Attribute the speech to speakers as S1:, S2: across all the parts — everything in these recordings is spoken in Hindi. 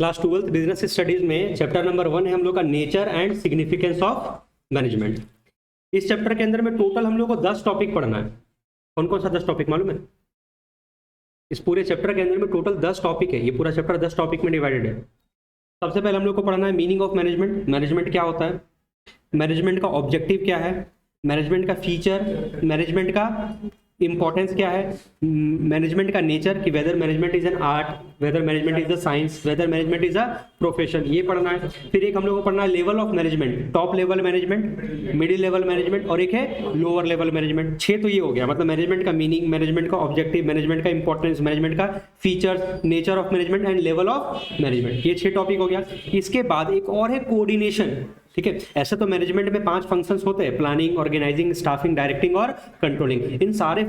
S1: क्लास 12th बिजनेस स्टडीज में चैप्टर नंबर 1 है हम लोग का nature and significance of management. इस चैप्टर के अंदर में टोटल हम लोग को 10 टॉपिक पढ़ना है। कौन कौन सा 10 टॉपिक मालूम है? इस पूरे चैप्टर के अंदर में टोटल 10 टॉपिक है। ये पूरा चैप्टर 10 टॉपिक में डिवाइडेड है। सबसे पहले हम लोग को पढ़ना है मीनिंग ऑफ मैनेजमेंट। मैनेजमेंट क्या होता है, मैनेजमेंट का ऑब्जेक्टिव क्या है, मैनेजमेंट का फीचर, मैनेजमेंट का इंपॉर्टेंस क्या है, मैनेजमेंट का नेचर कि whether management is an art, whether management is a science, whether management is a profession, ये पढ़ना है। फिर एक हम लोग को पढ़ना है level of management, top level management, middle level management और एक है लोअर लेवल मैनेजमेंट। 6 तो ये हो गया, मतलब मैनेजमेंट का मीनिंग, मैनेजमेंट का ऑब्जेक्टिव, मैनेजमेंट का इंपॉर्टेंस, मैनेजमेंट का features, nature of management and level of management. ये 6 टॉपिक हो गया। इसके बाद एक और है कोऑर्डिनेशन। ठीक है, ऐसे तो मैनेजमेंट में 5 फंक्शंस होते हैं, प्लानिंग, ऑर्गेनाइजिंग, स्टाफिंग, डायरेक्टिंग और कंट्रोलिंग। इन सारे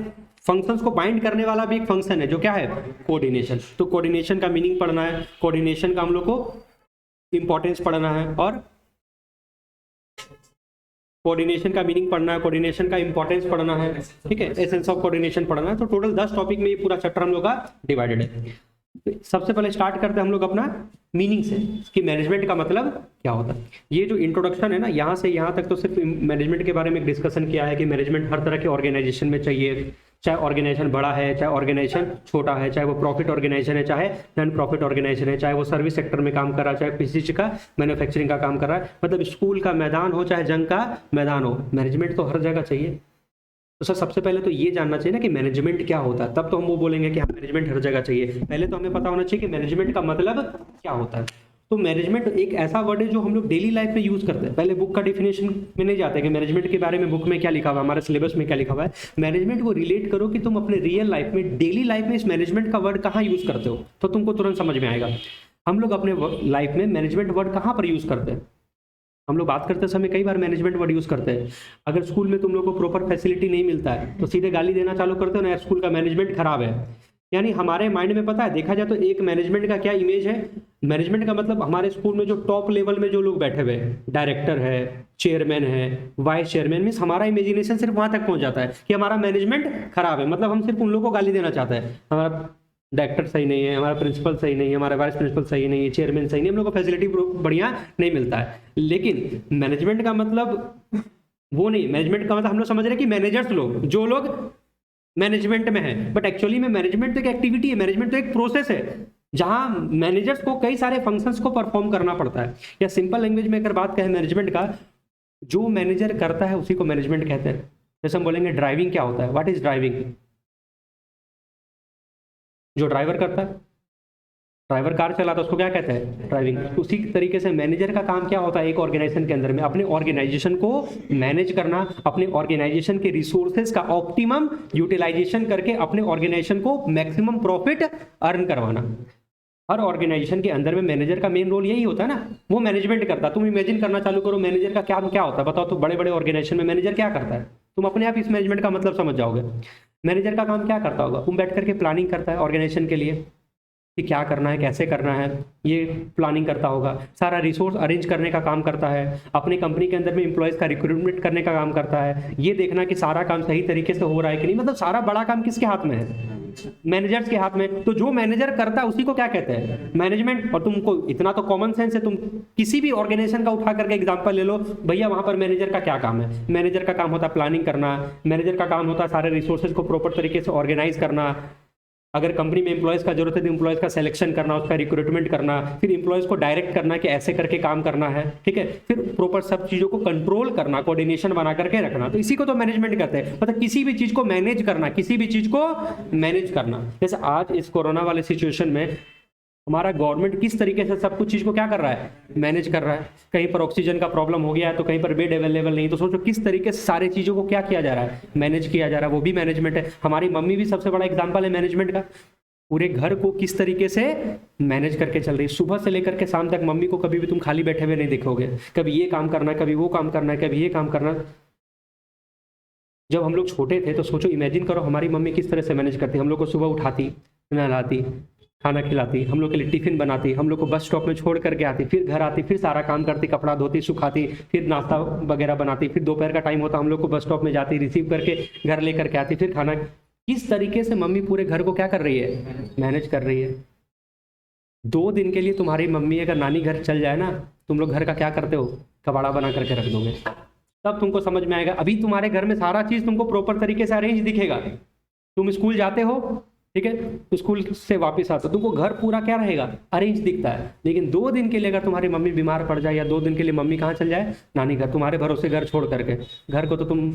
S1: फंक्शंस को बाइंड करने वाला भी एक फंक्शन है जो क्या है, कोऑर्डिनेशन। तो कोऑर्डिनेशन का मीनिंग पढ़ना है, कोऑर्डिनेशन का हम लोग को इंपॉर्टेंस पढ़ना है और कोऑर्डिनेशन का मीनिंग पढ़ना है, कोऑर्डिनेशन का इंपॉर्टेंस पढ़ना है। ठीक है, एसेंस ऑफ कोऑर्डिनेशन पढ़ना है। तो टोटल 10 टॉपिक में ये पूरा चैप्टर हम लोग का डिवाइडेड है। सबसे पहले स्टार्ट करते हैं हम लोग अपना मीनिंग से कि मैनेजमेंट का मतलब क्या होता है। ये जो इंट्रोडक्शन है ना, यहाँ से यहाँ तक तो सिर्फ मैनेजमेंट के बारे में डिस्कशन किया है कि मैनेजमेंट हर तरह के ऑर्गेनाइजेशन में चाहिए, चाहे ऑर्गेनाइजेशन बड़ा है, चाहे ऑर्गेनाइजेशन छोटा है, चाहे वो प्रॉफिट ऑर्गेनाइजेशन है, चाहे नॉन प्रॉफिट ऑर्गेनाइजेशन है, चाहे वो सर्विस सेक्टर में काम कर रहा है, चाहे किसी चीज का मैन्युफैक्चरिंग का काम कर रहा है, मतलब स्कूल का मैदान हो चाहे जंग का मैदान हो, मैनेजमेंट तो हर जगह चाहिए। तो सर सबसे पहले तो ये जानना चाहिए ना कि मैनेजमेंट क्या होता है, तब तो हम वो बोलेंगे कि हाँ मैनेजमेंट हर जगह चाहिए। पहले तो हमें पता होना चाहिए कि मैनेजमेंट का मतलब क्या होता है। तो मैनेजमेंट एक ऐसा वर्ड है जो हम लोग डेली लाइफ में यूज करते हैं। पहले बुक का डिफिनेशन में नहीं जाते कि मैनेजमेंट के बारे में बुक में क्या लिखा हुआ है, हमारे सिलेबस में क्या लिखा हुआ है। मैनेजमेंट को रिलेट करो कि तुम अपने रियल लाइफ में, डेली लाइफ में इस मैनेजमेंट का वर्ड कहाँ यूज करते हो, तो तुमको तुरंत समझ में आएगा। हम लोग अपने लाइफ में मैनेजमेंट वर्ड कहाँ पर यूज करते हैं? हम लोग बात करते समय कई बार मैनेजमेंट वर्ड यूज करते हैं। अगर स्कूल में तुम लोग को प्रॉपर फैसिलिटी नहीं मिलता है तो सीधे गाली देना चालू करते हो ना, स्कूल का मैनेजमेंट खराब है। यानी हमारे माइंड में पता है, देखा जाए तो एक मैनेजमेंट का क्या इमेज है। मैनेजमेंट का मतलब हमारे स्कूल में जो टॉप लेवल में जो लोग बैठे हुए हैं, डायरेक्टर है, चेयरमैन है, वाइस चेयरमैन, मीन्स हमारा इमेजिनेशन सिर्फ वहां तक पहुंच जाता है कि हमारा मैनेजमेंट खराब है। मतलब हम सिर्फ उन लोगों को गाली देना चाहते हैं, हमारा डायरेक्टर सही नहीं है, हमारा प्रिंसिपल सही नहीं है, हमारा वाइस प्रिंसिपल सही नहीं है, चेयरमैन सही नहीं है, हम लोग को फैसिलिटी बढ़िया नहीं मिलता है। लेकिन मैनेजमेंट का मतलब वो नहीं, मैनेजमेंट का मतलब हम लोग समझ रहे हैं कि मैनेजर्स लोग, जो लोग मैनेजमेंट में है, बट एक्चुअली में मैनेजमेंट तो एक एक्टिविटी है, मैनेजमेंट तो एक प्रोसेस है जहां मैनेजर्स को कई सारे फंक्शंस को परफॉर्म करना पड़ता है। या सिंपल लैंग्वेज में अगर बात करें मैनेजमेंट का, जो मैनेजर करता है उसी को मैनेजमेंट कहते हैं। जैसे हम बोलेंगे ड्राइविंग क्या होता है, व्हाट इज ड्राइविंग? जो ड्राइवर करता है, ड्राइवर कार चलाता है, उसको क्या कहते हैं, ड्राइविंग। उसी तरीके से मैनेजर का काम क्या होता है एक ऑर्गेनाइजेशन के अंदर में, अपने ऑर्गेनाइजेशन को मैनेज करना, अपने ऑर्गेनाइजेशन के रिसोर्सेज का ऑप्टिमम यूटिलाइजेशन करके अपने ऑर्गेनाइजेशन को मैक्सिमम प्रॉफिट अर्न करवाना। हर ऑर्गेनाइजेशन के अंदर में मैनेजर का मेन रोल यही होता है ना, वो मैनेजमेंट करता है। तुम इमेजिन करना चालू करो मैनेजर का क्या क्या होता है, बताओ तो। बड़े बड़े ऑर्गेनाइजेशन में मैनेजर क्या करता है, तुम अपने आप इस मैनेजमेंट का मतलब समझ जाओगे। मैनेजर का काम क्या करता होगा, तुम बैठ करके प्लानिंग करता है ऑर्गेनाइजेशन के लिए कि क्या करना है, कैसे करना है, ये प्लानिंग करता होगा। सारा रिसोर्स अरेंज करने का काम करता है, अपनी कंपनी के अंदर में एम्प्लॉयज़ का रिक्रूटमेंट करने का काम करता है, ये देखना कि सारा काम सही तरीके से हो रहा है कि नहीं। मतलब सारा बड़ा काम किसके हाथ में है, मैनेजर्स के हाथ में। तो जो मैनेजर करता है उसी को क्या कहते हैं, मैनेजमेंट। और तुमको इतना तो कॉमन सेंस है, तुम किसी भी ऑर्गेनाइजेशन का उठा करके एग्जांपल ले लो भैया, वहां पर मैनेजर का क्या काम है। मैनेजर का काम होता है प्लानिंग करना, मैनेजर का काम होता है सारे रिसोर्सेज को प्रॉपर तरीके से ऑर्गेनाइज करना। अगर कंपनी में एम्प्लॉयज़ का जरूरत है तो एम्प्लॉयज़ का सिलेक्शन करना, उसका रिक्रूटमेंट करना, फिर एम्प्लॉयज़ को डायरेक्ट करना कि ऐसे करके काम करना है। ठीक है, फिर प्रॉपर सब चीज़ों को कंट्रोल करना, कोऑर्डिनेशन बना करके रखना। तो इसी को तो मैनेजमेंट कहते हैं, मतलब किसी भी चीज़ को मैनेज करना, किसी भी चीज़ को मैनेज करना। जैसे आज इस कोरोना वाले सिचुएशन में हमारा गवर्नमेंट किस तरीके से सब कुछ चीज़ को क्या कर रहा है, मैनेज कर रहा है। कहीं पर ऑक्सीजन का प्रॉब्लम हो गया है तो कहीं पर बेड अवेलेबल नहीं, तो सोचो किस तरीके से सारी चीज़ों को क्या किया जा रहा है, मैनेज किया जा रहा है। वो भी मैनेजमेंट है। हमारी मम्मी भी सबसे बड़ा एग्जाम्पल है मैनेजमेंट का। पूरे घर को किस तरीके से मैनेज करके चल रही है। सुबह से लेकर के शाम तक मम्मी को कभी भी तुम खाली बैठे हुए नहीं देखोगे, कभी ये काम करना है, कभी वो काम करना है, कभी ये काम करना। जब हम लोग छोटे थे तो सोचो, इमेजिन करो हमारी मम्मी किस तरह से मैनेज करती। हम लोग को सुबह उठाती, नहलाती, खाना खिलाती, हम लोग के लिए टिफिन बनाती, हम लोग को बस स्टॉप में छोड़ करके आती, फिर घर आती, फिर सारा काम करती, कपड़ा धोती, सुखाती, फिर नाश्ता वगैरह बनाती, फिर दोपहर का टाइम होता हम लोग को बस स्टॉप में जाती, रिसीव करके घर लेकर के आती, फिर खाना। किस तरीके से मम्मी पूरे घर को क्या कर रही है, मैनेज कर रही है। 2 दिन के लिए तुम्हारी मम्मी अगर नानी घर चल जाए ना, तुम लोग घर का क्या करते हो, कबाड़ा बना करके रख दोगे, तब तुमको समझ में आएगा। अभी तुम्हारे घर में सारा चीज तुमको प्रॉपर तरीके से अरेंज दिखेगा। तुम स्कूल जाते हो, ठीक है, तो स्कूल से वापस आते हो, तुमको घर पूरा क्या रहेगा, अरेंज दिखता है। लेकिन 2 दिन के लिए अगर तुम्हारी मम्मी बीमार पड़ जाए, या 2 दिन के लिए मम्मी कहाँ चल जाए, नानी घर, तुम्हारे भरोसे घर छोड़ करके, घर को तो तुम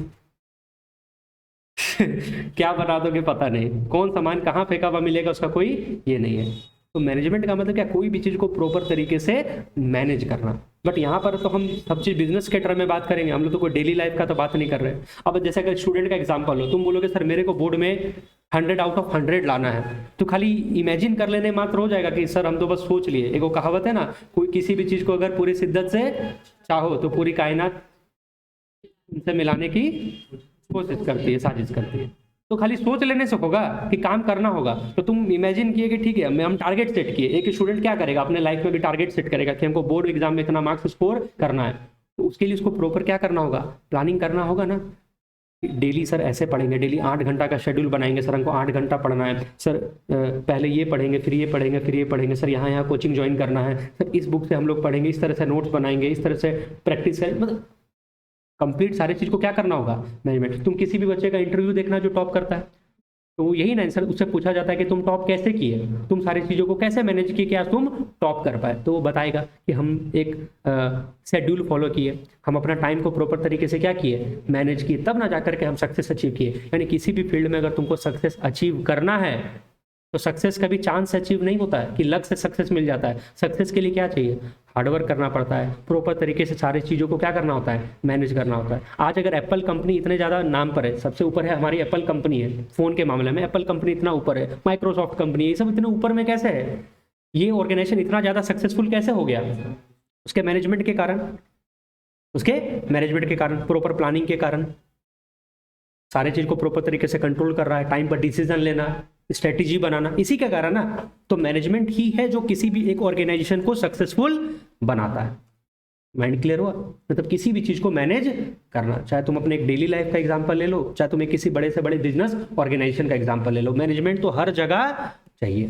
S1: क्या बना दोगे पता नहीं, कौन सामान कहाँ फेंका हुआ मिलेगा उसका कोई ये नहीं है। तो मैनेजमेंट का मतलब क्या, कोई भी चीज को प्रॉपर तरीके से मैनेज करना। बट यहाँ पर तो हम सब चीज बिजनेस के टर्म में बात करेंगे, हम लोग तो कोई डेली लाइफ का तो बात नहीं कर रहे। अब जैसे अगर स्टूडेंट का एग्जांपल हो, तुम बोलोगे सर मेरे को बोर्ड में 100 आउट ऑफ 100 लाना है, तो खाली इमेजिन कर लेने मात्र हो जाएगा कि सर हम तो बस सोच लिए। एक वो कहावत है ना, कोई किसी भी चीज को अगर पूरी शिद्दत से चाहो तो पूरी कायनात उनसे मिलाने की कोशिश करती है, साजिश करती है। तो खाली सोच लेने से होगा कि काम करना होगा। तो तुम इमेजिन किए कि ठीक है हम टारगेट सेट किए, एक स्टूडेंट क्या करेगा अपने लाइफ में भी टारगेट सेट करेगा कि हमको बोर्ड एग्जाम में इतना मार्क्स स्कोर करना है। तो उसके लिए उसको प्रॉपर क्या करना होगा, प्लानिंग करना होगा ना। डेली सर ऐसे पढ़ेंगे, डेली 8 घंटा का शेड्यूल बनाएंगे, सर हमको 8 घंटा पढ़ना है, सर पहले ये पढ़ेंगे, फिर ये पढ़ेंगे, फिर ये पढ़ेंगे, सर यहाँ कोचिंग ज्वाइन करना है, सर इस बुक से हम लोग पढ़ेंगे, इस तरह से नोट्स बनाएंगे, इस तरह से प्रैक्टिस करें। मतलब कंप्लीट सारी चीज को क्या करना होगा, मैनेजमेंट। तुम किसी भी बच्चे का इंटरव्यू देखना जो टॉप करता है, तो यही ना आंसर उससे पूछा जाता है कि तुम टॉप कैसे किए, तुम सारी चीज़ों को कैसे मैनेज किए कि आज तुम टॉप कर पाए। तो वो बताएगा कि हम एक शेड्यूल फॉलो किए, हम अपना टाइम को प्रॉपर तरीके से क्या किए, मैनेज किए, तब ना जाकर के हम सक्सेस अचीव किए। यानी किसी भी फील्ड में अगर तुमको सक्सेस अचीव करना है, तो सक्सेस कभी चांस से अचीव नहीं होता है कि लक से सक्सेस मिल जाता है। सक्सेस के लिए क्या चाहिए, हार्डवर्क करना पड़ता है, प्रॉपर तरीके से सारी चीज़ों को क्या करना होता है, मैनेज करना होता है। आज अगर एप्पल कंपनी इतने ज़्यादा नाम पर है, सबसे ऊपर है हमारी एप्पल कंपनी है, फ़ोन के मामले में एप्पल कंपनी इतना ऊपर है, माइक्रोसॉफ्ट कंपनी, ये सब इतने ऊपर में कैसे है, ये ऑर्गेनाइजेशन इतना ज़्यादा सक्सेसफुल कैसे हो गया, उसके मैनेजमेंट के कारण, प्रॉपर प्लानिंग के कारण, सारे चीज़ को प्रॉपर तरीके से कंट्रोल कर रहा है, टाइम पर डिसीजन लेना, स्ट्रेटेजी बनाना, इसी के कारण ना। तो मैनेजमेंट ही है जो किसी भी एक ऑर्गेनाइजेशन को सक्सेसफुल बनाता है। माइंड क्लियर हुआ, मतलब किसी भी चीज को मैनेज करना, चाहे तुम अपने एक डेली लाइफ का एग्जांपल ले लो, चाहे तुम एक किसी बड़े से बड़े बिजनेस ऑर्गेनाइजेशन का एग्जांपल ले लो, मैनेजमेंट तो हर जगह चाहिए।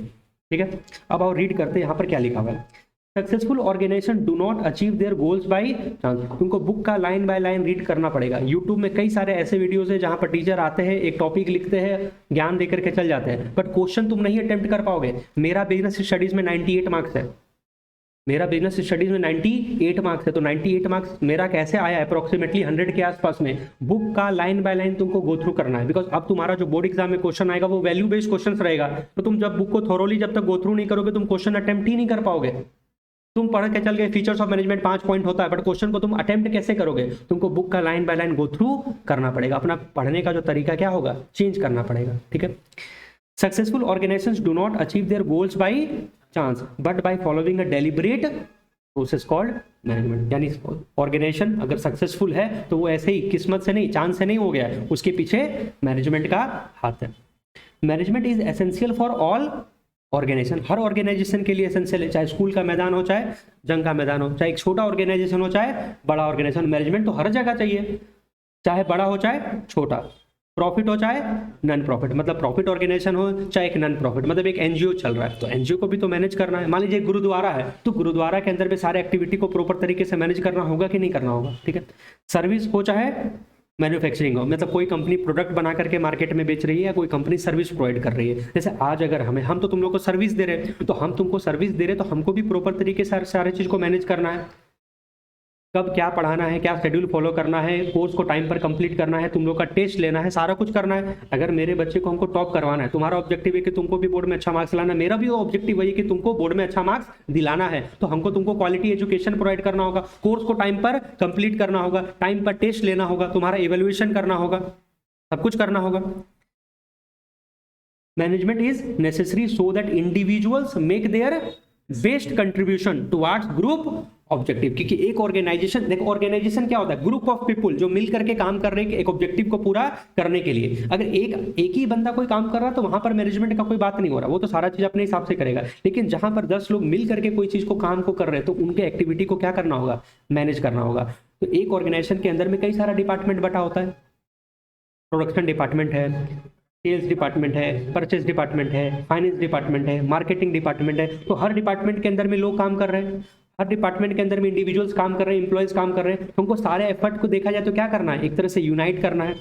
S1: ठीक है, अब आओ रीड करते हैं यहाँ पर क्या लिखा हुआ है। Successful organisation do not achieve their goals by chance. तुमको बुक का लाइन बाय लाइन रीड करना पड़ेगा। यूट्यूब में कई सारे ऐसे वीडियोस है जहां पर टीचर आते हैं, एक टॉपिक लिखते हैं, ज्ञान देकर के चल जाते हैं, बट क्वेश्चन तुम नहीं अटेम्प्ट कर पाओगे। मेरा बिजनेस स्टडीज में 98 मार्क्स है, मेरा बिजनेस स्टडीज में 98 मार्क्स है, तो 98 मार्क्स मेरा कैसे आया, अप्रोक्सीमेटली 100 के आसपास में। बुक का लाइन बाय लाइन तुमको गो थ्रू करना है, बिकॉज अब तुम्हारा जो बोर्ड एग्जाम में क्वेश्चन आएगा वो वैल्यू बेस्ड क्वेश्चन रहेगा। तो तुम जब बुक को थोरोली जब तक गो थ्रू नहीं करोगे, तुम क्वेश्चन अटेम्प्ट ही नहीं कर पाओगे। तुम पढ़ के चल गए फीचर्स ऑफ मैनेजमेंट 5 पॉइंट होता है, बट क्वेश्चन को तुम अटेम्प्ट कैसे करोगे, तुमको बुक का line by line go through करना पड़ेगा। अपना पढ़ने का जो तरीका क्या होगा, चेंज करना पड़ेगा। ठीक है, successful organisations do not achieve their goals by chance but by following a deliberate process called management. यानी ऑर्गेनाइजेशन अगर सक्सेसफुल है तो वो ऐसे ही किस्मत से नहीं, चांस से नहीं हो गया, उसके पीछे मैनेजमेंट का हाथ है। Management is essential for all organisation, हर ऑर्गेनाइजेशन के लिए एसेंशियल है, चाहे स्कूल का मैदान हो, चाहे जंग का मैदान हो, चाहे एक छोटा ऑर्गेनाइजेशन हो, चाहे बड़ा ऑर्गेनाइजेशन, मैनेजमेंट तो हर जगह चाहिए, चाहे बड़ा हो चाहे छोटा, प्रॉफिट हो चाहे नॉन प्रॉफिट, मतलब प्रॉफिट ऑर्गेनाइजेशन हो चाहे एक नॉन प्रॉफिट, मतलब एक एनजीओ चल रहा है तो एनजीओ को भी तो मैनेज करना है। मान लीजिए गुरुद्वारा है, तो गुरुद्वारा के अंदर भी सारे एक्टिविटी को प्रॉपर तरीके से मैनेज करना होगा कि नहीं करना होगा। ठीक है, सर्विस हो चाहे मैन्युफैक्चरिंग हो, मतलब कोई कंपनी प्रोडक्ट बना करके मार्केट में बेच रही है या कोई कंपनी सर्विस प्रोवाइड कर रही है। जैसे आज अगर हम तो तुम लोग को सर्विस दे रहे हैं, तो हम तुमको सर्विस दे रहे हैं, तो हमको भी प्रॉपर तरीके से सारे चीज़ को मैनेज करना है, कब क्या पढ़ाना है, क्या शेड्यूल फॉलो करना है, कोर्स को टाइम पर कंप्लीट करना है, तुम लोग का टेस्ट लेना है, सारा कुछ करना है। अगर मेरे बच्चे को हमको टॉप करवाना है, तुम्हारा ऑब्जेक्टिव है कि तुमको भी बोर्ड में अच्छा मार्क्स लाना, मेरा भी ऑब्जेक्टिव वही कि तुमको बोर्ड में अच्छा मार्क्स दिलाना है, तो हमको तुमको क्वालिटी एजुकेशन प्रोवाइड करना होगा, कोर्स को टाइम पर कंप्लीट करना होगा, टाइम पर टेस्ट लेना होगा, तुम्हारा इवेल्युएशन करना होगा, सब कुछ करना होगा। Management is necessary so that individuals make their best contribution towards group objective. क्योंकि एक ऑर्गेनाइजेशन, देखो ऑर्गेनाइजेशन क्या होता है, ग्रुप ऑफ पीपुल जो मिल करके काम कर रहे हैं एक ऑब्जेक्टिव को पूरा करने के लिए। अगर एक ही बंदा कोई काम कर रहा है तो वहां पर मैनेजमेंट का कोई बात नहीं हो रहा, वो तो सारा चीज अपने हिसाब से करेगा। लेकिन जहां पर 10 लोग मिल करके कोई चीज को काम को कर रहे हैं तो उनके एक्टिविटी को क्या करना होगा, मैनेज करना होगा। तो एक ऑर्गेनाइजेशन के अंदर में कई सारा डिपार्टमेंट बटा होता है, प्रोडक्शन डिपार्टमेंट है, सेल्स डिपार्टमेंट है, परचेज डिपार्टमेंट है, फाइनेंस डिपार्टमेंट है, मार्केटिंग डिपार्टमेंट है। तो हर डिपार्टमेंट के अंदर में लोग काम कर रहे हैं, हर डिपार्टमेंट के अंदर में इंडिविजुअल्स काम कर रहे हैं, एम्प्लॉयज काम कर रहे हैं। तो हमको सारे एफर्ट को देखा जाए तो क्या करना है, एक तरह से यूनाइट करना है,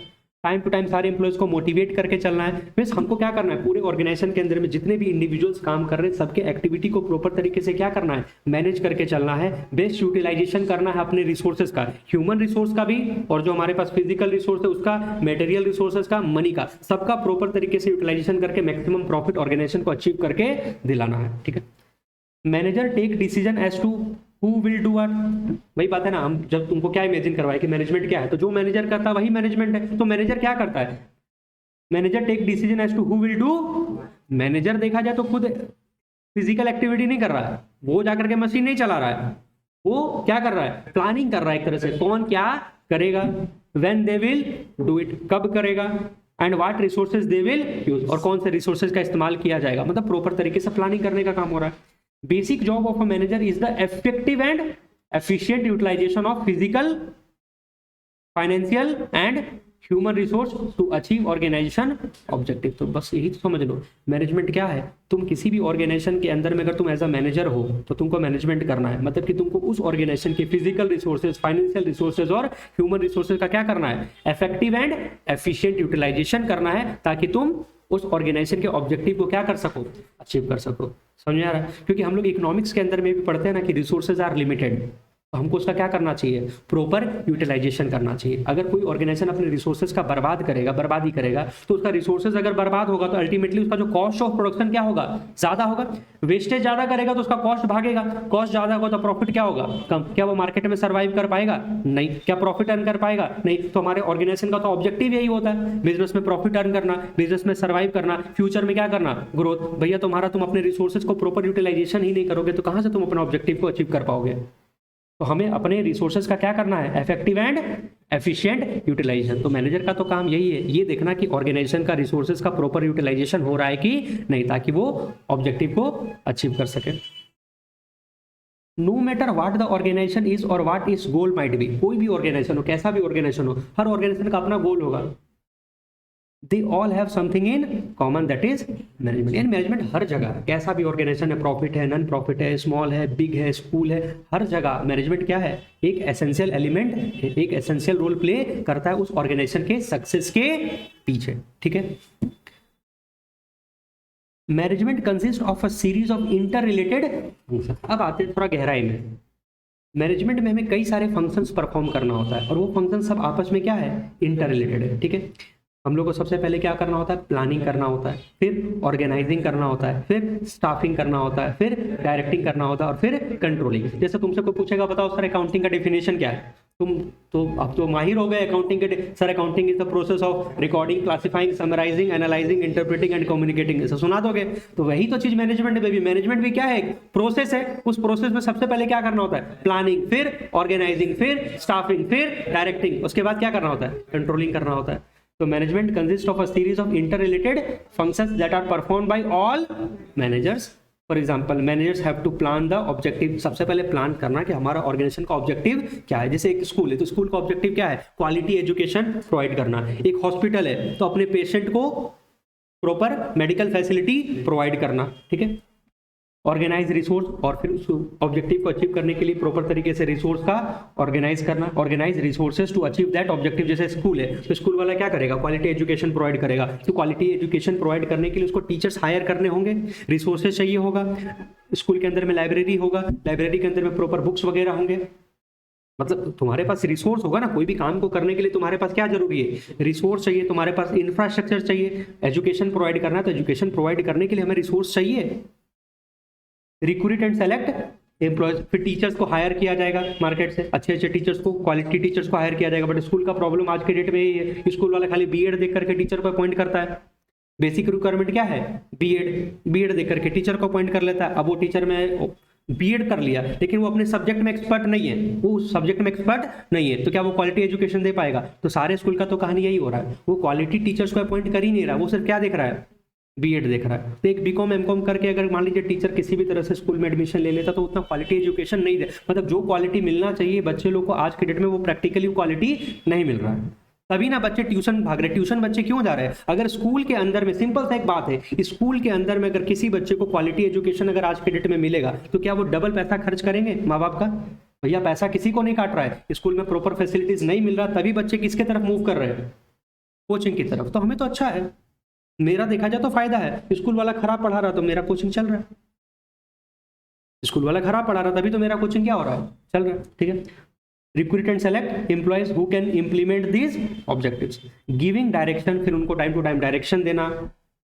S1: टाइम टू टाइम सारे एम्प्लॉयज को मोटिवेट करके चलना है। मींस हमको क्या करना है, पूरे ऑर्गेनाइजेशन के अंदर में जितने भी इंडिविजुअल्स काम कर रहे हैं सबके एक्टिविटी को प्रॉपर तरीके से क्या करना है, मैनेज करके चलना है। बेस्ट यूटिलाइजेशन करना है अपने रिसोर्सेज का, ह्यूमन रिसोर्स का भी, और जो हमारे पास फिजिकल रिसोर्स है उसका, मटेरियल रिसोर्सेज का, मनी का, सबका प्रॉपर तरीके से यूटिलाइजेशन करके मैक्सिमम प्रॉफिट ऑर्गेनाइजेशन को अचीव करके दिलाना है। ठीक है। Manager take decision as to who will do what. वही बात है ना, हम जब तुमको क्या इमेजिन करवाए कि मैनेजमेंट क्या है, तो जो मैनेजर करता है वही मैनेजमेंट है। तो मैनेजर क्या करता है, manager take decision as to who will do. Manager देखा जाए तो खुद फिजिकल एक्टिविटी नहीं कर रहा है, वो जाकर के मशीन नहीं चला रहा है, वो क्या कर रहा है, प्लानिंग कर रहा है एक तरह से, कौन क्या करेगा, when they will do it, कब करेगा, and what resources they will use, और कौन से रिसोर्सेज का इस्तेमाल किया जाएगा। मतलब प्रॉपर तरीके से प्लानिंग करने का काम हो रहा है। Basic job of a manager is the effective and efficient utilisation of physical, financial and human resource to achieve organisation objective. तो बस यही तो समझ लो मैनेजमेंट क्या है। तुम किसी भी ऑर्गेनाइजेशन के अंदर में अगर तुम एज अ मैनेजर हो तो तुमको मैनेजमेंट करना है, मतलब कि तुमको उस ऑर्गेनाइजेशन के फिजिकल रिसोर्सेज, फाइनेंशियल रिसोर्सेज और ह्यूमन रिसोर्सेज का क्या करना है, इफेक्टिव एंड एफिशिएंट यूटिलाइजेशन करना है, ताकि तुम उस ऑर्गेनाइजेशन के ऑब्जेक्टिव को क्या कर सको, अचीव कर सको। समझ आ रहा है? क्योंकि हम लोग इकोनॉमिक्स के अंदर में भी पढ़ते हैं ना कि रिसोर्सेज आर लिमिटेड, तो हमको उसका क्या करना चाहिए, प्रॉपर यूटिलाइजेशन करना चाहिए। अगर कोई ऑर्गेनाइजेशन अपने रिसोर्सेज का बर्बादी करेगा तो उसका रिसोर्सेज अगर बर्बाद होगा तो अल्टीमेटली उसका जो कॉस्ट ऑफ प्रोडक्शन क्या होगा, ज्यादा होगा। वेस्टेज ज्यादा करेगा तो उसका कॉस्ट भागेगा, कॉस्ट ज्यादा होगा तो प्रॉफिट क्या होगा, कम। क्या वो मार्केट में सर्वाइव कर पाएगा, नहीं। क्या प्रॉफिट अर्न कर पाएगा, नहीं। तो हमारे ऑर्गेनाइजेशन का तो ऑब्जेक्टिव यही होता है, बिजनेस में प्रॉफिट अर्न करना, बिजनेस में सर्वाइव करना, फ्यूचर में क्या करना, ग्रोथ। भैया तुम्हारा तुम अपने रिसोर्सेज को प्रॉपर यूटिलाइजेशन ही नहीं करोगे तो कहां से तुम अपने ऑब्जेक्टिव को अचीव कर पाओगे। तो हमें अपने रिसोर्सेज का क्या करना है, इफेक्टिव एंड एफिशिएंट यूटिलाइजेशन। तो मैनेजर का तो काम यही है, ये देखना कि ऑर्गेनाइजेशन का रिसोर्सेज का प्रॉपर यूटिलाइजेशन हो रहा है कि नहीं, ताकि वो ऑब्जेक्टिव को अचीव कर सके। No matter what the organization is और what is goal might be, कोई भी ऑर्गेनाइजेशन हो, कैसा भी ऑर्गेनाइजेशन हो, हर ऑर्गेनाइजेशन का अपना गोल होगा। They all have something in common, that is management। यानी मैनेजमेंट हर जगह, कैसा भी ऑर्गेनाइजेशन है, प्रॉफिट है, नॉन प्रॉफिट है, स्मॉल है, बिग है, स्कूल है, हर जगह मैनेजमेंट क्या है, एक एसेंशियल एलिमेंट है, एक एसेंशियल रोल प्ले करता है उस ऑर्गेनाइजेशन के सक्सेस के पीछे। ठीक है। Management consist of a series of inter related function. अब आते हैं थोड़ा गहराई में। मैनेजमेंट में हमें कई सारे फंक्शंस परफॉर्म करना होता है और वो फंक्शन सब आपस में क्या है, इंटर रिलेटेड है। ठीक है। हम लोग को सबसे पहले क्या करना होता है, प्लानिंग करना होता है, फिर ऑर्गेनाइजिंग करना होता है, फिर स्टाफिंग करना होता है, फिर डायरेक्टिंग करना होता है और फिर कंट्रोलिंग। जैसे तुमसे कोई पूछेगा बताओ सर अकाउंटिंग का डेफिनेशन क्या है, तुम तो अब तो माहिर हो गए अकाउंटिंग के। Sir accounting is the process of recording, classifying, summarising, analysing, interpreting and communicating, ऐसा सुना दोगे। तो वही तो चीज मैनेजमेंट में भी, मैनेजमेंट भी क्या है, प्रोसेस है। उस प्रोसेस में सबसे पहले क्या करना होता है, प्लानिंग, फिर ऑर्गेनाइजिंग, फिर स्टाफिंग, फिर डायरेक्टिंग, उसके बाद क्या करना होता है, कंट्रोलिंग करना होता है। So management consists of a series of interrelated functions that are performed by all managers. For example, managers have to plan the objective। सबसे पहले प्लान करना कि हमारा ऑर्गेनाइजेशन का ऑब्जेक्टिव क्या है। जैसे एक स्कूल है तो स्कूल का ऑब्जेक्टिव क्या है, क्वालिटी एजुकेशन प्रोवाइड करना। एक हॉस्पिटल है तो अपने पेशेंट को प्रॉपर मेडिकल फैसिलिटी प्रोवाइड करना। ठीक है। ऑर्गेनाइज रिसोर्स, और फिर उस ऑब्जेक्टिव को अचीव करने के लिए प्रॉपर तरीके से रिसोर्स का ऑर्गेनाइज करना, organise resources to achieve that objective. जैसे स्कूल है तो स्कूल वाला क्या करेगा, क्वालिटी एजुकेशन प्रोवाइड करेगा। तो क्वालिटी एजुकेशन प्रोवाइड करने के लिए उसको टीचर्स हायर करने होंगे, रिसोर्सेज चाहिए होगा। स्कूल के अंदर में लाइब्रेरी होगा, लाइब्रेरी के अंदर में प्रॉपर बुक्स वगैरह होंगे। मतलब तुम्हारे पास रिसोर्स होगा ना, कोई भी काम को करने के लिए तुम्हारे पास क्या जरूरी है, रिसोर्स चाहिए, तुम्हारे पास इंफ्रास्ट्रक्चर चाहिए। एजुकेशन प्रोवाइड करना है तो एजुकेशन प्रोवाइड करने के लिए हमें रिसोर्स चाहिए। रिक्रूट एंड सेलेक्ट एम्प्लॉयज, फिर टीचर्स को हायर किया जाएगा मार्केट से, अच्छे अच्छे टीचर्स को, क्वालिटी टीचर्स को हायर किया जाएगा। बट स्कूल का प्रॉब्लम आज के डेट में यही है, स्कूल वाला खाली बीएड देख करके टीचर को अपॉइंट करता है। बेसिक रिक्वायरमेंट क्या है, बीएड देख करके टीचर को अपॉइंट कर लेता है। अब वो टीचर में बीएड कर लिया लेकिन वो अपने सब्जेक्ट में एक्सपर्ट नहीं है, वो सब्जेक्ट में एक्सपर्ट नहीं है, तो क्या वो क्वालिटी एजुकेशन दे पाएगा। तो सारे स्कूल का तो कहानी यही हो रहा है, वो क्वालिटी टीचर्स को अपॉइंट कर ही नहीं रहा, वो सिर्फ क्या देख रहा है, बीएड देख रहा है। तो एक बीकॉम एमकॉम करके अगर मान लीजिए टीचर किसी भी तरह से स्कूल में एडमिशन ले लेता तो उतना क्वालिटी एजुकेशन नहीं दे, मतलब जो क्वालिटी मिलना चाहिए बच्चे लोग को आज के डेट में वो प्रैक्टिकली क्वालिटी नहीं मिल रहा है। तभी ना बच्चे ट्यूशन भाग रहे। ट्यूशन बच्चे क्यों जा रहे हैं? अगर स्कूल के अंदर में, सिंपल सा एक बात है, स्कूल के अंदर में अगर किसी बच्चे को क्वालिटी एजुकेशन अगर आज के डेट में मिलेगा तो क्या वो डबल पैसा खर्च करेंगे माँ बाप का? भैया पैसा किसी को नहीं काट रहा है, स्कूल में प्रॉपर फैसिलिटीज नहीं मिल रहा, तभी बच्चे किसके तरफ मूव कर रहे हैं? कोचिंग की तरफ। तो हमें तो अच्छा है, मेरा देखा जाए तो फायदा है। स्कूल वाला खराब पढ़ा रहा तो मेरा कोचिंग चल रहा है, स्कूल वाला खराब पढ़ा रहा तभी तो मेरा कोचिंग क्या हो रहा है? चल रहा है। ठीक है। Recruit and select employees who can implement these objectives, giving direction, फिर उनको टाइम टू टाइम डायरेक्शन देना,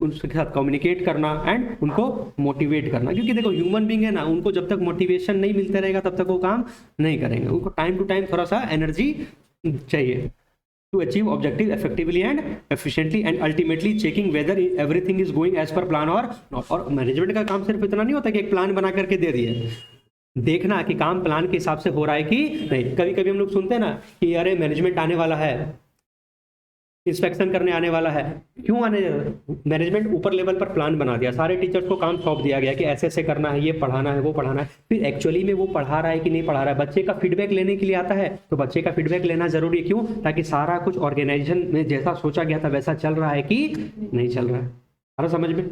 S1: उनके साथ कम्युनिकेट करना एंड उनको मोटिवेट करना। क्योंकि देखो ह्यूमन बीइंग है ना, उनको जब तक मोटिवेशन नहीं मिलता रहेगा तब तक वो काम नहीं करेंगे। उनको टाइम टू टाइम थोड़ा सा एनर्जी चाहिए to achieve objective effectively and efficiently and ultimately checking whether everything is going as per plan or not। और मैनेजमेंट का काम सिर्फ इतना नहीं होता कि एक प्लान बना करके दे दिए, देखना कि काम प्लान के हिसाब से हो रहा है कि नहीं। कभी कभी हम लोग सुनते हैं ना कि अरे मैनेजमेंट आने वाला है, इंस्पेक्शन करने आने वाला है। क्यों आने? मैनेजमेंट ऊपर लेवल पर प्लान बना दिया, सारे टीचर्स को काम सौंप दिया गया कि ऐसे ऐसे करना है, ये पढ़ाना है, वो पढ़ाना है। फिर एक्चुअली में वो पढ़ा रहा है कि नहीं पढ़ा रहा है? बच्चे का फीडबैक लेने के लिए आता है, तो बच्चे का फीडबैक लेना जरूरी है। क्यों? ताकि सारा कुछ ऑर्गेनाइजेशन में जैसा सोचा गया था वैसा चल रहा है कि नहीं चल रहा है। सारा समझ में?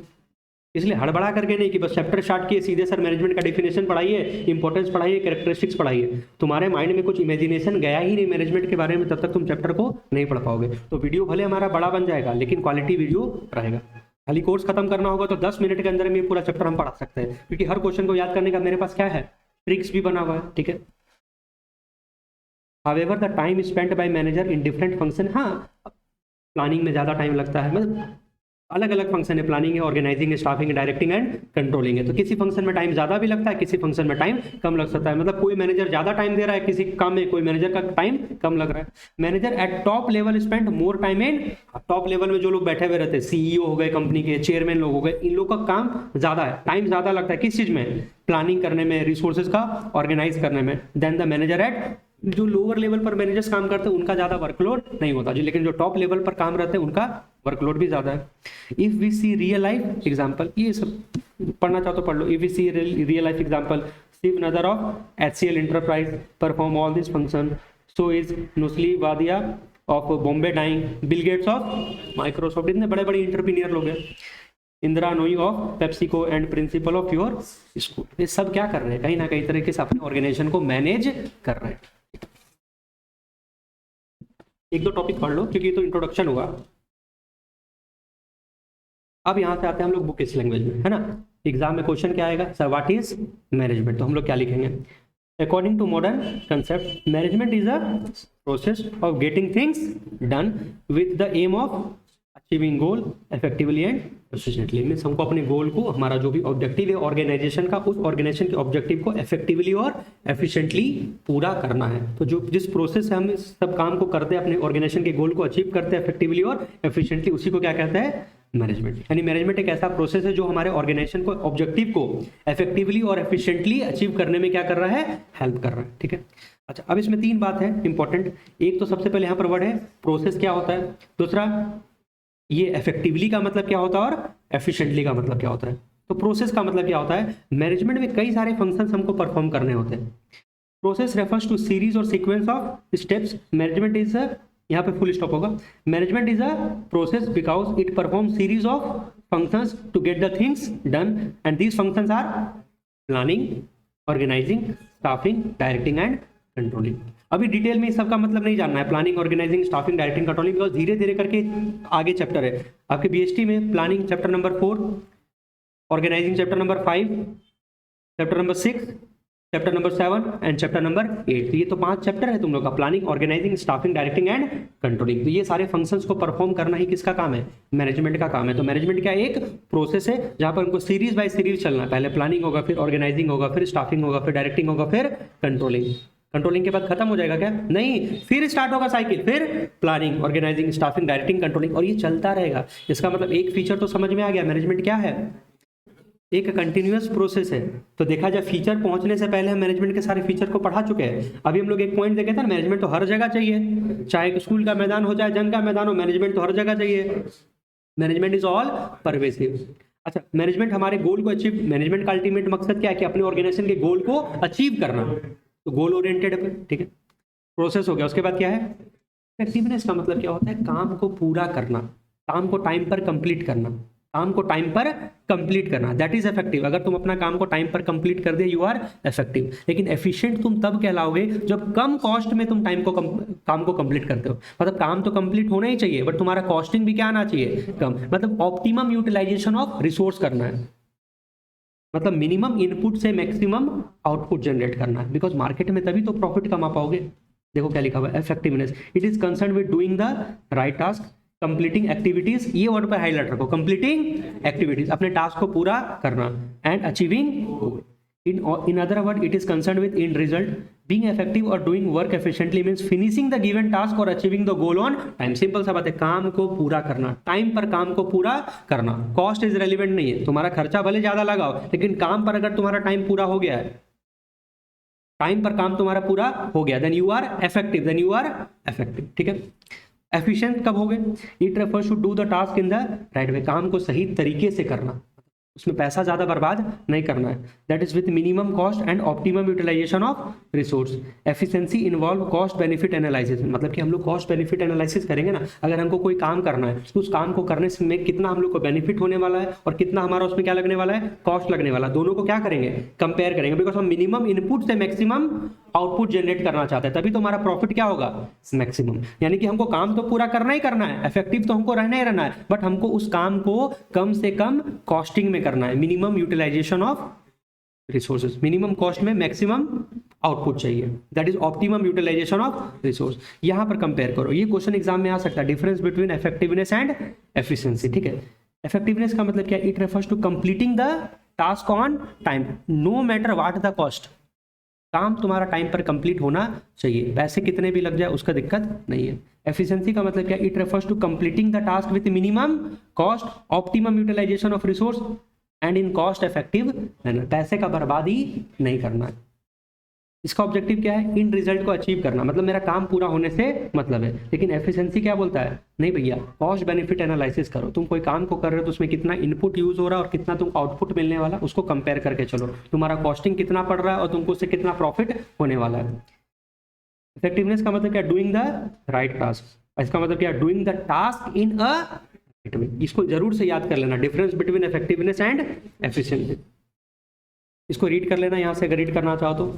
S1: इसलिए हड़बड़ा करके नहीं कि बस चैप्टर स्टार्ट किए सीधे सर मैनेजमेंट का डेफिनेशन पढ़ाइए, इंपॉर्टेंस पढ़ाइए, कैरेक्टरिस्टिक्स पढ़ाइए। तुम्हारे माइंड में कुछ इमेजिनेशन गया ही नहीं मैनेजमेंट के बारे में, तब तक तुम चैप्टर को नहीं पढ़ पाओगे। तो वीडियो भले हमारा बड़ा बन जाएगा लेकिन क्वालिटी वीडियो रहेगा। खाली कोर्स खत्म करना होगा तो 10 मिनट के अंदर में पूरा चैप्टर हम पढ़ा सकते हैं, क्योंकि हर क्वेश्चन को याद करने का मेरे पास क्या है, ट्रिक्स भी बना हुआ है। ठीक है। However the time spent by manager in different function, हाँ प्लानिंग में ज़्यादा टाइम लगता है, मतलब अलग अलग फंक्शन है, प्लानिंग है, ऑर्गेनाइजिंग है, स्टाफिंग है, डायरेक्टिंग एंड कंट्रोलिंग है। तो किसी फंक्शन में टाइम ज्यादा भी लगता है, किसी फंक्शन में टाइम कम लग सकता है। मतलब कोई मैनेजर ज्यादा टाइम दे रहा है किसी काम में, कोई मैनेजर का टाइम कम लग रहा है। Manager eight top level spend more time in, top level में जो लोग बैठे हुए रहते हैं, सीईओ हो गए, कंपनी के चेयरमैन लोग हो गए, इन लोग का काम ज्यादा है, टाइम ज्यादा लगता है किस चीज में? प्लानिंग करने में, रिसोर्सेज का ऑर्गेनाइज करने में। देन द मैनेजर एट, जो लोअर लेवल पर मैनेजर्स काम करते हैं उनका ज्यादा वर्कलोड नहीं होता जी, लेकिन जो टॉप लेवल पर काम रहते हैं उनका वर्कलोड भी ज्यादा है। If we see real life example, ये सब पढ़ना चाहो तो पढ़ लो। If we see real life example, Shiv Nadar of HCL enterprise perform all this function, so is Nusli Wadia of Bombay Dyeing, Bill Gates of Microsoft, इतने बड़े बड़े एंटरप्रेन्योर लोग हैं, Indra Nooyi of PepsiCo and principal of your school. ये सब क्या कर रहे हैं? कहीं ना कहीं तरीके से अपने ऑर्गेनाइजेशन को मैनेज कर रहे हैं। एक दो टॉपिक पढ़ लो क्योंकि ये तो इंट्रोडक्शन हुआ। अब यहाँ से आते हैं हम लोग बुक इस लैंग्वेज में, है ना। एग्जाम में क्वेश्चन क्या आएगा? Sir what is management? तो हम लोग क्या लिखेंगे? According to modern concept, management is a process of getting things done with the aim of achieving goal effectively and efficiently. Means हमको अपने गोल को, हमारा जो भी ऑब्जेक्टिव है ऑर्गेनाइजेशन का, उस ऑर्गेनाइजेशन के ऑब्जेक्टिव को इफेक्टिवली और एफिशिएंटली पूरा करना है। तो जो जिस प्रोसेस से हम इस सब काम को करते हैं, अपने ऑर्गेनाइजेशन के गोल को अचीव करते हैं इफेक्टिवली और एफिशिएंटली, उसी को क्या कहते हैं? मैनेजमेंट। यानी मैनेजमेंट एक ऐसा प्रोसेस है जो हमारे ऑर्गेनाइजेशन को ऑब्जेक्टिव को इफेक्टिवली और एफिशिएंटली अचीव करने में क्या कर रहा है? हेल्प कर रहा है। ठीक है। अच्छा, अब इसमें तीन बात है इंपॉर्टेंट। एक तो सबसे पहले यहाँ पर वर्ड है प्रोसेस क्या होता है, दूसरा ये इफेक्टिवली का मतलब क्या होता है और एफिशिएंटली का मतलब क्या होता है। तो प्रोसेस का मतलब क्या होता है? मैनेजमेंट में कई सारे फंक्शंस हमको परफॉर्म करने होते हैं। प्रोसेस रेफर्स टू सीरीज और sequence of steps. Management is, यहाँ पे फुल स्टॉप होगा, management is a process because it perform series of functions to get the things done and these functions are planning, organising, staffing, directing and controlling. अभी डिटेल में सबका मतलब नहीं जानना है, planning, organising, staffing, directing, controlling, because धीरे धीरे करके आगे चैप्टर है आपके बीएसटी में। Planning chapter number 4, organising chapter number 5, chapter number 6, chapter number 7 and chapter number 8। ये तो 5 चैप्टर है तुम लोग का, planning, organising, staffing, directing and controlling. तो ये सारे फंक्शंस को परफॉर्म करना ही किसका काम है? मैनेजमेंट का काम है। तो मैनेजमेंट क्या एक प्रोसेस है जहां पर उनको सीरीज बाय सीरीज चलना है। पहले प्लानिंग होगा, फिर ऑर्गेनाइजिंग होगा, फिर स्टाफिंग होगा, फिर डायरेक्टिंग होगा, फिर कंट्रोलिंग। कंट्रोलिंग के बाद खत्म हो जाएगा क्या? नहीं, फिर स्टार्ट होगा साइकिल, फिर planning, organising, staffing, directing, controlling, और ये चलता रहेगा। इसका मतलब एक फीचर तो समझ में आ गया, मैनेजमेंट क्या है? एक कंटिन्यूअस प्रोसेस है। तो देखा जाए फीचर पहुंचने से पहले हम मैनेजमेंट के सारे फीचर को पढ़ा चुके हैं। अभी हम लोग एक पॉइंट देखे थे ना, मैनेजमेंट तो हर जगह चाहिए, चाहे स्कूल का मैदान हो चाहे जंग का मैदान हो, मैनेजमेंट तो हर जगह चाहिए। Management is all pervasive. अच्छा, मैनेजमेंट हमारे गोल को अचीव, मैनेजमेंट का अल्टीमेट मकसद क्या है? कि अपने ऑर्गेनाइजेशन के गोल को अचीव करना। तो गोल ओरिएंटेड है, ठीक है, प्रोसेस हो गया। उसके बाद क्या है? इफेक्टिवनेस का मतलब क्या होता है? काम को पूरा करना, काम को टाइम पर कंप्लीट करना, काम को टाइम पर कंप्लीट करना, दैट इज इफेक्टिव। अगर तुम अपना काम को टाइम पर कंप्लीट कर दे, यू आर इफेक्टिव। लेकिन एफिशिएंट तुम तब कहलाओगे जब कम कॉस्ट में तुम काम को कंप्लीट करते हो। मतलब काम तो कंप्लीट होना ही चाहिए, बट तुम्हारा कॉस्टिंग भी क्या आना चाहिए? कम। मतलब ऑप्टिमम यूटिलाइजेशन ऑफ रिसोर्स करना है, मतलब मिनिमम इनपुट से मैक्सिमम आउटपुट जनरेट करना है, बिकॉज मार्केट में तभी तो प्रॉफिट कमा पाओगे। देखो क्या लिखा हुआ है, effectiveness it is concern with doing the right task, completing activities, ये वर्ड पर हाईलाइट रखो, कंप्लीटिंग एक्टिविटीज, अपने टास्क को पूरा करना, and achieving goal. In other words, it is concerned with end result. Being effective or doing work efficiently means finishing the given task or achieving the goal on time. Simple सा बात है, काम को पूरा करना, टाइम पर काम को पूरा करना। कॉस्ट इज रेलिवेंट नहीं है, तुम्हारा खर्चा भले ज्यादा लगाओ, लेकिन काम पर अगर तुम्हारा टाइम पूरा हो गया है, टाइम पर काम तुम्हारा पूरा हो गया, देन यू आर इफेक्टिव, ठीक है। एफिशिएंट कब हो गए? It refers to do the task in the right way, काम को सही तरीके से करना, उसमें पैसा ज्यादा बर्बाद नहीं करना है। That is with minimum cost and optimum utilisation of resource. Efficiency involve cost benefit analysis, मतलब कि हम लोग कॉस्ट बेनिफिट एनालिसिस करेंगे ना, अगर हमको कोई काम करना है तो उस काम को करने में कितना हम लोग को बेनिफिट होने वाला है और कितना हमारा उसमें क्या लगने वाला है, कॉस्ट लगने वाला है, दोनों को क्या करेंगे, कंपेयर करेंगे। बिकॉज हम मिनिमम इनपुट से मैक्सिमम आउटपुट जनरेट करना चाहते हैं, तभी तो हमारा प्रॉफिट क्या होगा, मैक्सिमम। यानी कि हमको काम तो पूरा करना ही करना है, इफेक्टिव तो हमको रहना ही रहना है, बट हमको उस काम को कम से कम कॉस्टिंग में करना है, minimum utilisation of resources, minimum cost में मैक्सिमम आउटपुट चाहिए, that is optimum utilisation of resource. यहां पर कंपेयर करो, ये क्वेश्चन एग्जाम में आ सकता है, difference between effectiveness and efficiency, ठीक है। इफेक्टिवनेस का मतलब क्या? It refers to completing the task on time no matter what the cost, काम तुम्हारा टाइम पर कंप्लीट होना चाहिए, पैसे कितने भी लग जाए उसका दिक्कत नहीं है। एफिशिएंसी का मतलब क्या? It refers to completing the task with minimum cost, optimum utilisation of resource and in cost effective manner, पैसे का बर्बादी नहीं करना है। इसका ऑब्जेक्टिव क्या है? इन रिजल्ट को अचीव करना, मतलब मेरा काम पूरा होने से मतलब है। लेकिन एफिशिएंसी क्या बोलता है? नहीं भैया, कॉस्ट बेनिफिट एनालिसिस करो, तुम कोई काम को कर रहे हो तो उसमें कितना इनपुट यूज हो रहा है और कितना तुम आउटपुट मिलने वाला, उसको कंपेयर करके चलो, तुम्हारा कॉस्टिंग कितना पड़ रहा है और तुमको उससे कितना प्रॉफिट होने वाला है। इफेक्टिवनेस का मतलब क्या? Doing the right task. इसका मतलब क्या? डूइंग द टास्क इन अ, इसको जरूर से याद कर लेना, difference between effectiveness and efficiency. इसको रीड कर लेना यहाँ से, अगर रीड करना चाहो तो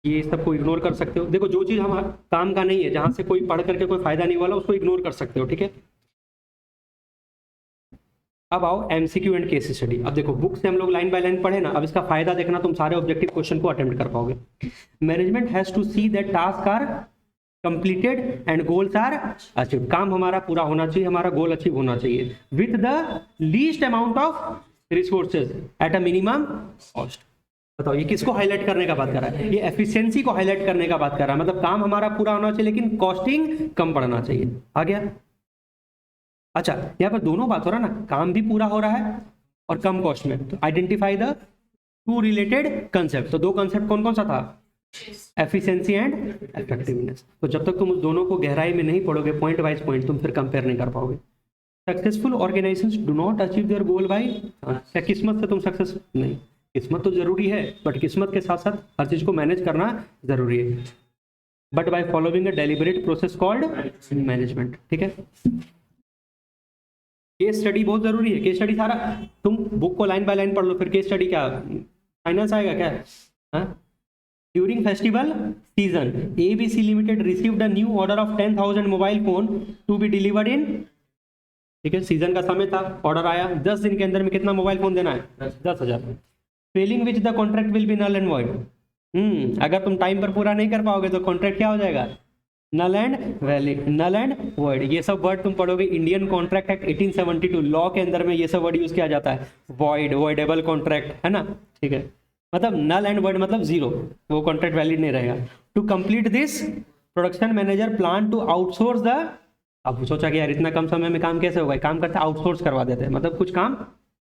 S1: ये सबको इग्नोर कर सकते हो। देखो, जो चीज हम काम का नहीं है, जहां से कोई पढ़ करके कोई फायदा नहीं वाला, उसको इग्नोर कर सकते हो, ठीक है। अब आओ एमसीक्यू एंड केस स्टडी। अब देखो, बुक से हम लोग लाइन बाय लाइन पढ़े ना, अब इसका फायदा देखना, तुम सारे ऑब्जेक्टिव क्वेश्चन को अटेम्प्ट कर पाओगे। Management has to see that task are completed and goals are achieve, काम हमारा पूरा होना चाहिए, हमारा गोल अचीव होना चाहिए with the least amount of resources at a minimum cost. बताओ, ये किसको हाईलाइट करने का बात कर रहा है? ये एफिशिएंसी को हाईलाइट करने का बात कर रहा है, मतलब काम हमारा पूरा होना चाहिए लेकिन कॉस्टिंग कम पड़ना चाहिए। आ गया? अच्छा, यहाँ पर दोनों बात हो रहा है ना, काम भी पूरा हो रहा है और कम कॉस्ट में। तो identify the two related concept. तो दो कंसेप्ट कौन कौन सा था? Efficiency and effectiveness. तो जब तक तुम उस दोनों को गहराई में नहीं पढ़ोगे, पॉइंट वाइज पॉइंट, तुम फिर कंपेयर नहीं कर पाओगे। Successful organisations do not achieve there goal by, क्या किस्मत से तुम सक्सेस? नहीं, किस्मत तो जरूरी है, बट किस्मत के साथ साथ हर चीज को मैनेज करना जरूरी है, but by following a deliberate process called management, ठीक है। केस स्टडी बहुत जरूरी है। केस स्टडी सारा तुम बुक को लाइन बाय लाइन पढ़ लो, फिर केस स्टडी क्या फाइनेंस आएगा क्या? During festival season ABC limited received a new order of 10,000 mobile phone to be delivered in, ठीक है, सीजन का समय था, ऑर्डर आया, 10 दिन के अंदर में कितना मोबाइल फोन देना है? 10,000। Failing which the contract will be null and void. अगर तुम टाइम पर पूरा नहीं कर पाओगे तो कॉन्ट्रैक्ट क्या हो जाएगा? Null and valid, null and void. ये सब वर्ड तुम पढ़ोगे इंडियन कॉन्ट्रैक्ट एक्ट 1872 लॉ के अंदर में, ये सब वर्ड यूज किया जाता है। वॉइड, वॉइडेबल कॉन्ट्रैक्ट, है ना, ठीक है। मतलब नल एंड वॉइड मतलब जीरो, वो कॉन्ट्रैक्ट वैलिड नहीं रहेगा। To complete this production manager plan to outsource the, अब सोचा कि यार इतना कम समय में काम कैसे होगा, काम करते आउटसोर्स करवा देते हैं, मतलब कुछ काम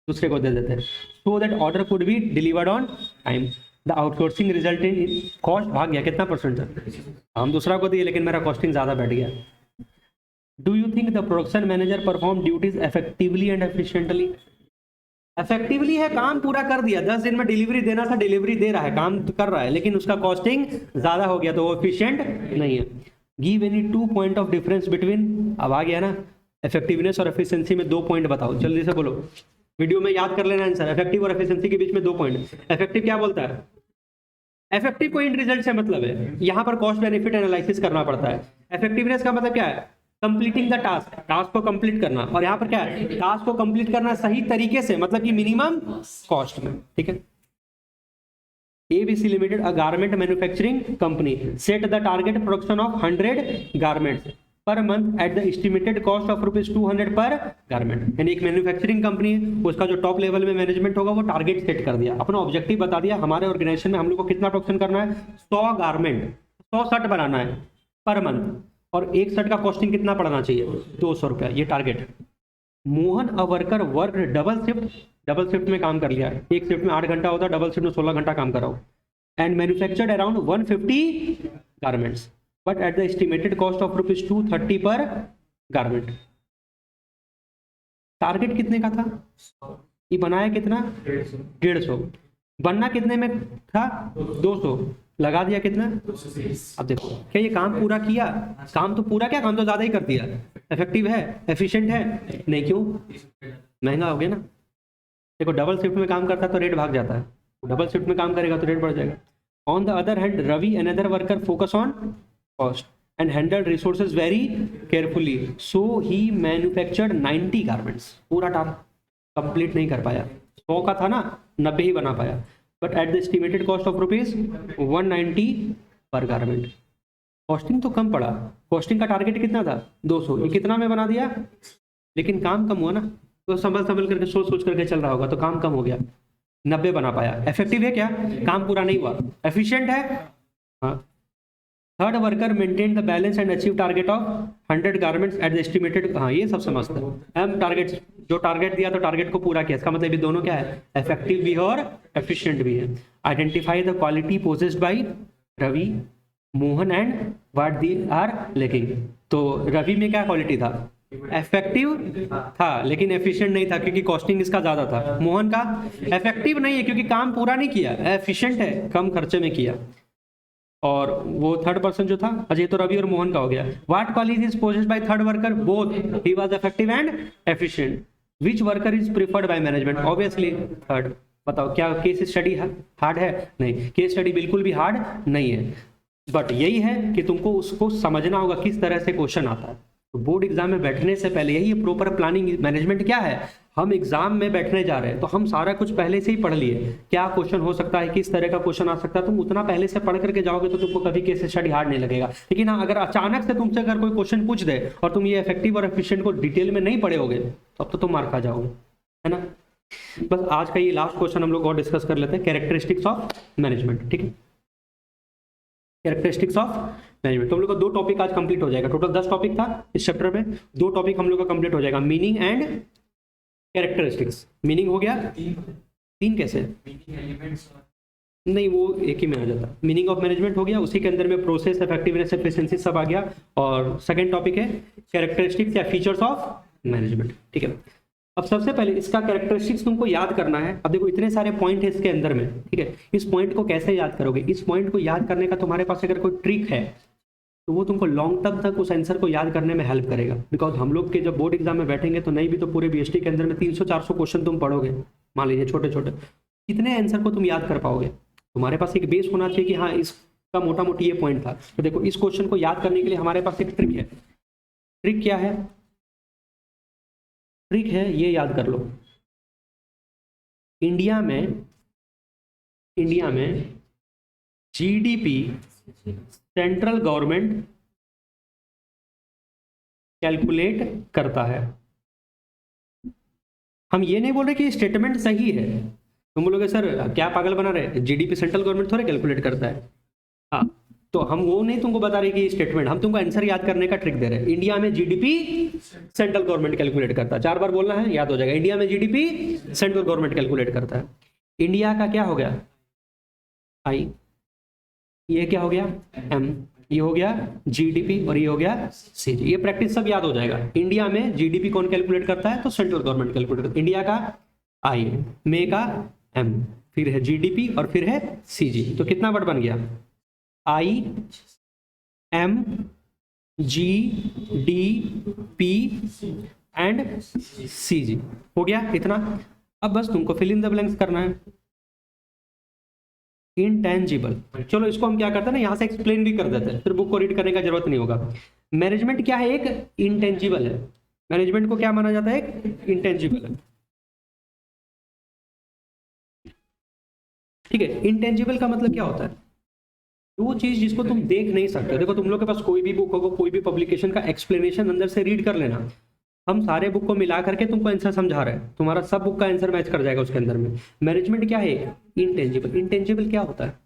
S1: दूसरे को दे देते हैं, so that order could be delivered on time. The outsourcing result in cost भाग गया, कितना परसेंट था? हम दूसरा को दिए लेकिन मेरा कॉस्टिंग ज्यादा बैठ गया। Do you think the production manager perform duties effectively and efficiently? Effectively है, काम पूरा कर दिया, 10 दिन में डिलीवरी देना था, डिलीवरी दे रहा है, काम तो कर रहा है, लेकिन उसका कॉस्टिंग ज्यादा हो गया तो वो एफिशिएंट नहीं है। Give any 2 point of difference between, अब आ गया ना, इफेक्टिवनेस और एफिशिएंसी में 2 पॉइंट बताओ, जल्दी से बोलो, वीडियो में याद कर लेना आंसर। इफेक्टिव और एफिशिएंसी के बीच में 2 पॉइंट। इफेक्टिव क्या बोलता है? इफेक्टिव को इन रिजल्ट से मतलब है, यहां पर कॉस्ट बेनिफिट एनालिसिस करना पड़ता है। इफेक्टिवनेस का मतलब क्या है? कंप्लीटिंग द टास्क, टास्क को कंप्लीट करना, और यहां पर क्या है? टास्क को कंप्लीट करना सही तरीके से, मतलब कि मिनिमम कॉस्ट में, ठीक है। ABC Limited, a garment manufacturing company, set the target production of 100 garments per month at the estimated cost of ₹200 पर गारमेंट। यानी एक मैन्युफैक्चरिंग कंपनी है, उसका जो टॉप लेवल में मैनेजमेंट होगा वो टारगेट सेट कर दिया, अपना ऑब्जेक्टिव बता दिया, हमारे ऑर्गेनाइजेशन में हम लोग को कितना प्रोडक्शन करना है, 100 गारमेंट, 100 शर्ट बनाना है पर मंथ, और एक शर्ट का कॉस्टिंग कितना पड़ना चाहिए? 200 रुपया, ये target. Mohan a worker work double shift में काम कर लिया, एक शिफ्ट में 8 घंटा होता है, डबल शिफ्ट में 16 घंटा काम कराओ, and manufactured around 150 garments but at the estimated cost of ₹230 पर गारमेंट। टारगेट कितने का था? ये बनाया कितना? 150। बनना कितने में था? 200। लगा दिया कितना? अब देखो, क्या ये काम पूरा किया? काम तो पूरा, क्या काम तो ज्यादा ही कर दिया। इफेक्टिव है? एफिशिएंट है? नहीं। क्यों? महंगा हो गया ना। देखो, डबल शिफ्ट में काम करता है तो रेट भाग जाता है, डबल शिफ्ट में काम करेगा तो रेट बढ़ जाएगा। On the other hand, Ravi another worker focus on cost and handle resources very carefully, so he manufactured 90 garments. पूरा टास्क कंप्लीट नहीं कर पाया, 100 का था ना, 90 ही बना पाया, but at the estimated cost of ₹190 पर गारमेंट। कॉस्टिंग तो कम पड़ा, कॉस्टिंग का टारगेट कितना था? 200, ये कितना में बना दिया? लेकिन काम कम हुआ ना, तो संभल करके सोच करके चल रहा होगा, तो काम कम हो गया, 90 बना पाया। इफेक्टिव है क्या? काम पूरा नहीं हुआ। एफिशिएंट है? हाँ। Third worker maintain the balance and achieve target of 100 garments at the estimated, हाँ ये सब समझते हैं हम। टारगेट, जो टारगेट दिया तो टारगेट को पूरा किया, इसका मतलब ये दोनों क्या है? इफेक्टिव भी है और एफिशिएंट भी है। Identify the quality possessed by Ravi, Mohan and what they are lacking. तो रवि में क्या क्वालिटी था? इफेक्टिव था, लेकिन एफिशिएंट नहीं था क्योंकि कॉस्टिंग इसका ज्यादा था। मोहन का इफेक्टिव नहीं है क्योंकि काम पूरा नहीं किया, एफिशिएंट है, कम खर्चे में किया। और वो थर्ड पर्सन जो था, अजय, तो रवि और मोहन का हो गया। What quality is possessed by third worker? Both, he was effective and efficient. Which worker is preferred by management? Obviously third. बताओ, क्या केस स्टडी हार्ड है? नहीं, केस स्टडी बिल्कुल भी हार्ड नहीं है, बट यही है कि तुमको उसको समझना होगा किस तरह से क्वेश्चन आता है। तो बोर्ड एग्जाम में बैठने से पहले यही प्रॉपर प्लानिंग मैनेजमेंट क्या है, हम एग्जाम में बैठने जा रहे हैं तो हम सारा कुछ पहले से ही पढ़ लिए, क्या क्वेश्चन हो सकता है, किस तरह का क्वेश्चन आ सकता है, तुम उतना पहले से पढ़ करके जाओगे तो तुमको कभी केस स्टडी हार्ड नहीं लगेगा। लेकिन हाँ, अगर अचानक से तुमसे अगर कोई क्वेश्चन पूछ दे और तुम ये इफेक्टिव और एफिशिएंट को डिटेल में नहीं पढ़े होगे तब तो तुम मार खा जाओगे, है ना। बस आज का ये लास्ट क्वेश्चन हम लोग और डिस्कस कर लेते हैं, कैरेक्टरिस्टिक्स ऑफ मैनेजमेंट। ठीक है, कैरेक्टरिस्टिक्स ऑफ मैनेजमेंट। तो हम लोग का 2 टॉपिक आज कंप्लीट हो जाएगा। टोटल 10 टॉपिक था इस चैप्टर में, 2 टॉपिक हम लोग का कंप्लीट हो जाएगा, मीनिंग एंड कैरेक्टरिस्टिक्स। मीनिंग हो गया, 3 कैसे? नहीं, वो एक ही में आ जाता। मीनिंग ऑफ मैनेजमेंट हो गया, उसी के अंदर में प्रोसेस, इफेक्टिवनेस, एफिशिएंसी सब आ गया। और सेकंड टॉपिक है कैरेक्टरिस्टिक्स या फीचर्स ऑफ मैनेजमेंट। ठीक है, अब सबसे पहले इसका कैरेक्टरिस्टिक्स तुमको याद करना है। अब देखो, इतने सारे पॉइंट है इसके अंदर में, ठीक है। इस पॉइंट को कैसे याद करोगे? इस पॉइंट को याद करने का तुम्हारे पास अगर कोई ट्रिक है तो वो तुमको लॉन्ग टर्म तक उस आंसर को याद करने में हेल्प करेगा। बिकॉज हम लोग के जब बोर्ड एग्जाम में बैठेंगे तो नहीं भी तो पूरे BST के अंदर में 300-400 क्वेश्चन तुम पढ़ोगे, मान लीजिए छोटे छोटे, कितने आंसर को तुम याद कर पाओगे? तुम्हारे पास एक बेस होना चाहिए कि हाँ, इसका मोटा मोटी ये पॉइंट था। तो देखो, इस क्वेश्चन को याद करने के लिए हमारे पास एक ट्रिक है। ट्रिक क्या है? ट्रिक है, ये याद कर लो, इंडिया में GDP सेंट्रल गवर्नमेंट कैलकुलेट करता है। हम ये नहीं बोल रहे कि स्टेटमेंट सही है। तुम बोलोगे सर क्या पागल बना रहे, GDP सेंट्रल गवर्नमेंट थोड़े कैलकुलेट करता है। हाँ, तो हम वो नहीं तुमको बता रहे कि स्टेटमेंट, हम तुमको आंसर याद करने का ट्रिक दे रहे हैं। इंडिया में GDP सेंट्रल गवर्नमेंट कैलकुलेट करता है, 4 बार बोलना है, याद हो जाएगा। इंडिया में GDP सेंट्रल गवर्नमेंट कैलकुलेट करता है। इंडिया का क्या हो गया? आई, ये क्या हो गया? M, ये हो गया GDP और ये हो गया CG। ये प्रैक्टिस सब याद हो जाएगा। इंडिया में GDP कौन कैलकुलेट करता है? तो सेंट्रल गवर्नमेंट कैलकुलेट करता है। इंडिया का I, में का M, फिर है GDP और फिर है CG। तो कितना वर्ड बन गया? I, M, G, D, P and C G. हो गया इतना। अब बस तुमको फिल इन द ब्लैंक्स करना है। इंटेंजिबल, चलो इसको हम क्या करते हैं ना, यहाँ से एक्सप्लेन भी कर देते हैं, फिर बुक को रीड करने का जरूरत नहीं होगा। मैनेजमेंट क्या है? एक इंटेंजिबल है। मैनेजमेंट को क्या माना जाता है? एक इंटेंजिबल है। ठीक है, इंटेंजिबल का मतलब क्या होता है? वो चीज जिसको तुम देख नहीं सकते। देखो तुम लोग के पास कोई भी बुक होगा, कोई भी पब्लिकेशन का एक्सप्लेनेशन अंदर से रीड कर लेना। हम सारे बुक को मिला करके तुमको आंसर समझा रहे हैं, तुम्हारा सब बुक का आंसर मैच कर जाएगा उसके अंदर में। मैनेजमेंट क्या है? इंटेंजिबल। इंटेंजिबल क्या होता है?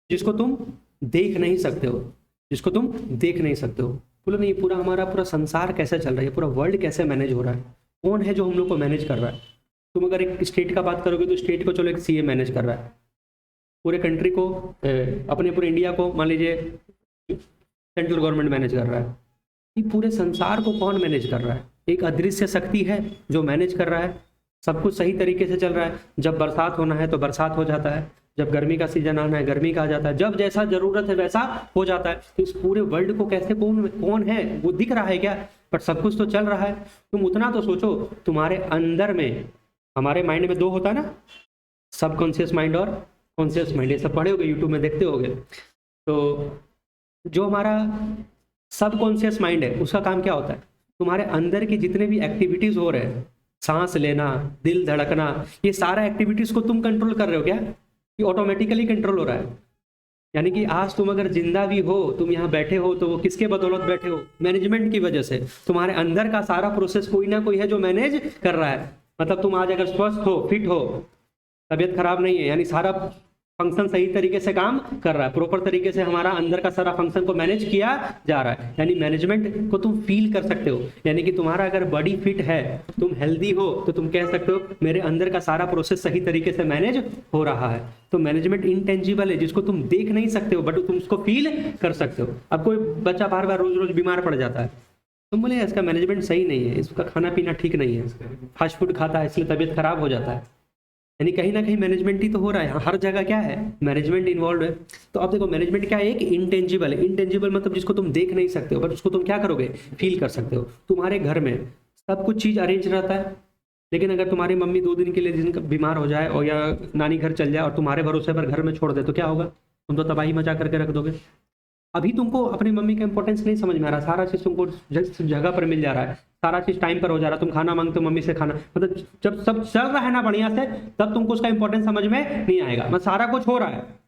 S1: जिसको तुम देख नहीं सकते हो, जिसको तुम देख नहीं सकते हो। बोलो नहीं, पूरा हमारा पूरा संसार कैसे चल रहा है, पूरा वर्ल्ड कैसे मैनेज हो रहा है, कौन है जो हम लोग को मैनेज कर रहा है। तुम अगर एक स्टेट का बात करोगे तो स्टेट को चलो एक सीए मैनेज कर रहा है, पूरे कंट्री को अपने पूरे इंडिया को मान लीजिए सेंट्रल गवर्नमेंट मैनेज कर रहा है। ये पूरे संसार को कौन मैनेज कर रहा है? एक अदृश्य शक्ति है जो मैनेज कर रहा है। सब कुछ सही तरीके से चल रहा है। जब बरसात होना है तो बरसात हो जाता है, जब गर्मी का सीजन आना है गर्मी का आ जाता है, जब जैसा जरूरत है वैसा हो जाता है। तो इस पूरे वर्ल्ड को कैसे कौन कौन है वो दिख रहा है क्या? बट सब कुछ तो चल रहा है। तुम उतना तो सोचो, तुम्हारे अंदर में, हमारे माइंड में दो होता है ना, सबकॉन्शियस माइंड और कॉन्शियस माइंड। ये सब पढ़े होगे, यूट्यूब में देखते होगे। तो जो हमारा सबकॉन्शियस माइंड है उसका काम क्या होता है? तुम्हारे अंदर की जितने भी एक्टिविटीज हो रहे हैं, सांस लेना, दिल धड़कना, ये सारा एक्टिविटीज को तुम कंट्रोल कर रहे हो क्या? ये ऑटोमेटिकली कंट्रोल हो रहा है। यानी कि आज तुम अगर जिंदा भी हो, तुम यहाँ बैठे हो, तो वो किसके बदौलत बैठे हो? मैनेजमेंट की वजह से। तुम्हारे अंदर का सारा प्रोसेस कोई ना कोई है जो मैनेज कर रहा है। मतलब तुम आज अगर स्वस्थ हो, फिट हो, तबीयत खराब नहीं है, यानी सारा फंक्शन सही तरीके से काम कर रहा है, प्रॉपर तरीके से हमारा अंदर का सारा फंक्शन को मैनेज किया जा रहा है। यानी मैनेजमेंट को तुम फील कर सकते हो। यानी कि तुम्हारा अगर बॉडी फिट है, तुम हेल्दी हो, तो तुम कह सकते हो मेरे अंदर का सारा प्रोसेस सही तरीके से मैनेज हो रहा है। तो मैनेजमेंट इंटेंजिबल है, जिसको तुम देख नहीं सकते हो बट तुम उसको फील कर सकते हो। अब कोई बच्चा बार बार रोज रोज बीमार पड़ जाता है, तुम बोले इसका मैनेजमेंट सही नहीं है, इसका खाना पीना ठीक नहीं है, फास्ट फूड खाता है इसलिए तबीयत खराब हो जाता है। यानी कहीं ना कहीं मैनेजमेंट ही तो हो रहा है, हर जगह क्या है? मैनेजमेंट इन्वॉल्व है। तो अब देखो मैनेजमेंट क्या है? एक इंटेंजिबल है। इंटेंजिबल मतलब जिसको तुम देख नहीं सकते हो बट उसको तुम क्या करोगे? फील कर सकते हो। तुम्हारे घर में सब कुछ चीज अरेंज रहता है, लेकिन अगर तुम्हारी मम्मी 2 दिन के लिए जिनका बीमार हो जाए और या नानी घर चल जाए और तुम्हारे भरोसे पर घर में छोड़ दे, तो क्या होगा? तुम तो तबाही मचा करके रख दोगे। अभी तुमको अपनी मम्मी का इंपॉर्टेंस नहीं समझ में आ रहा, सारा चीज तुमको जगह पर मिल जा रहा है, सारा चीज टाइम पर हो जा रहा है। तुम खाना मांगते हो मम्मी से, खाना मतलब जब सब चल रहा है ना बढ़िया से, तब तुमको उसका इंपॉर्टेंस समझ में नहीं आएगा। मतलब सारा कुछ हो रहा है,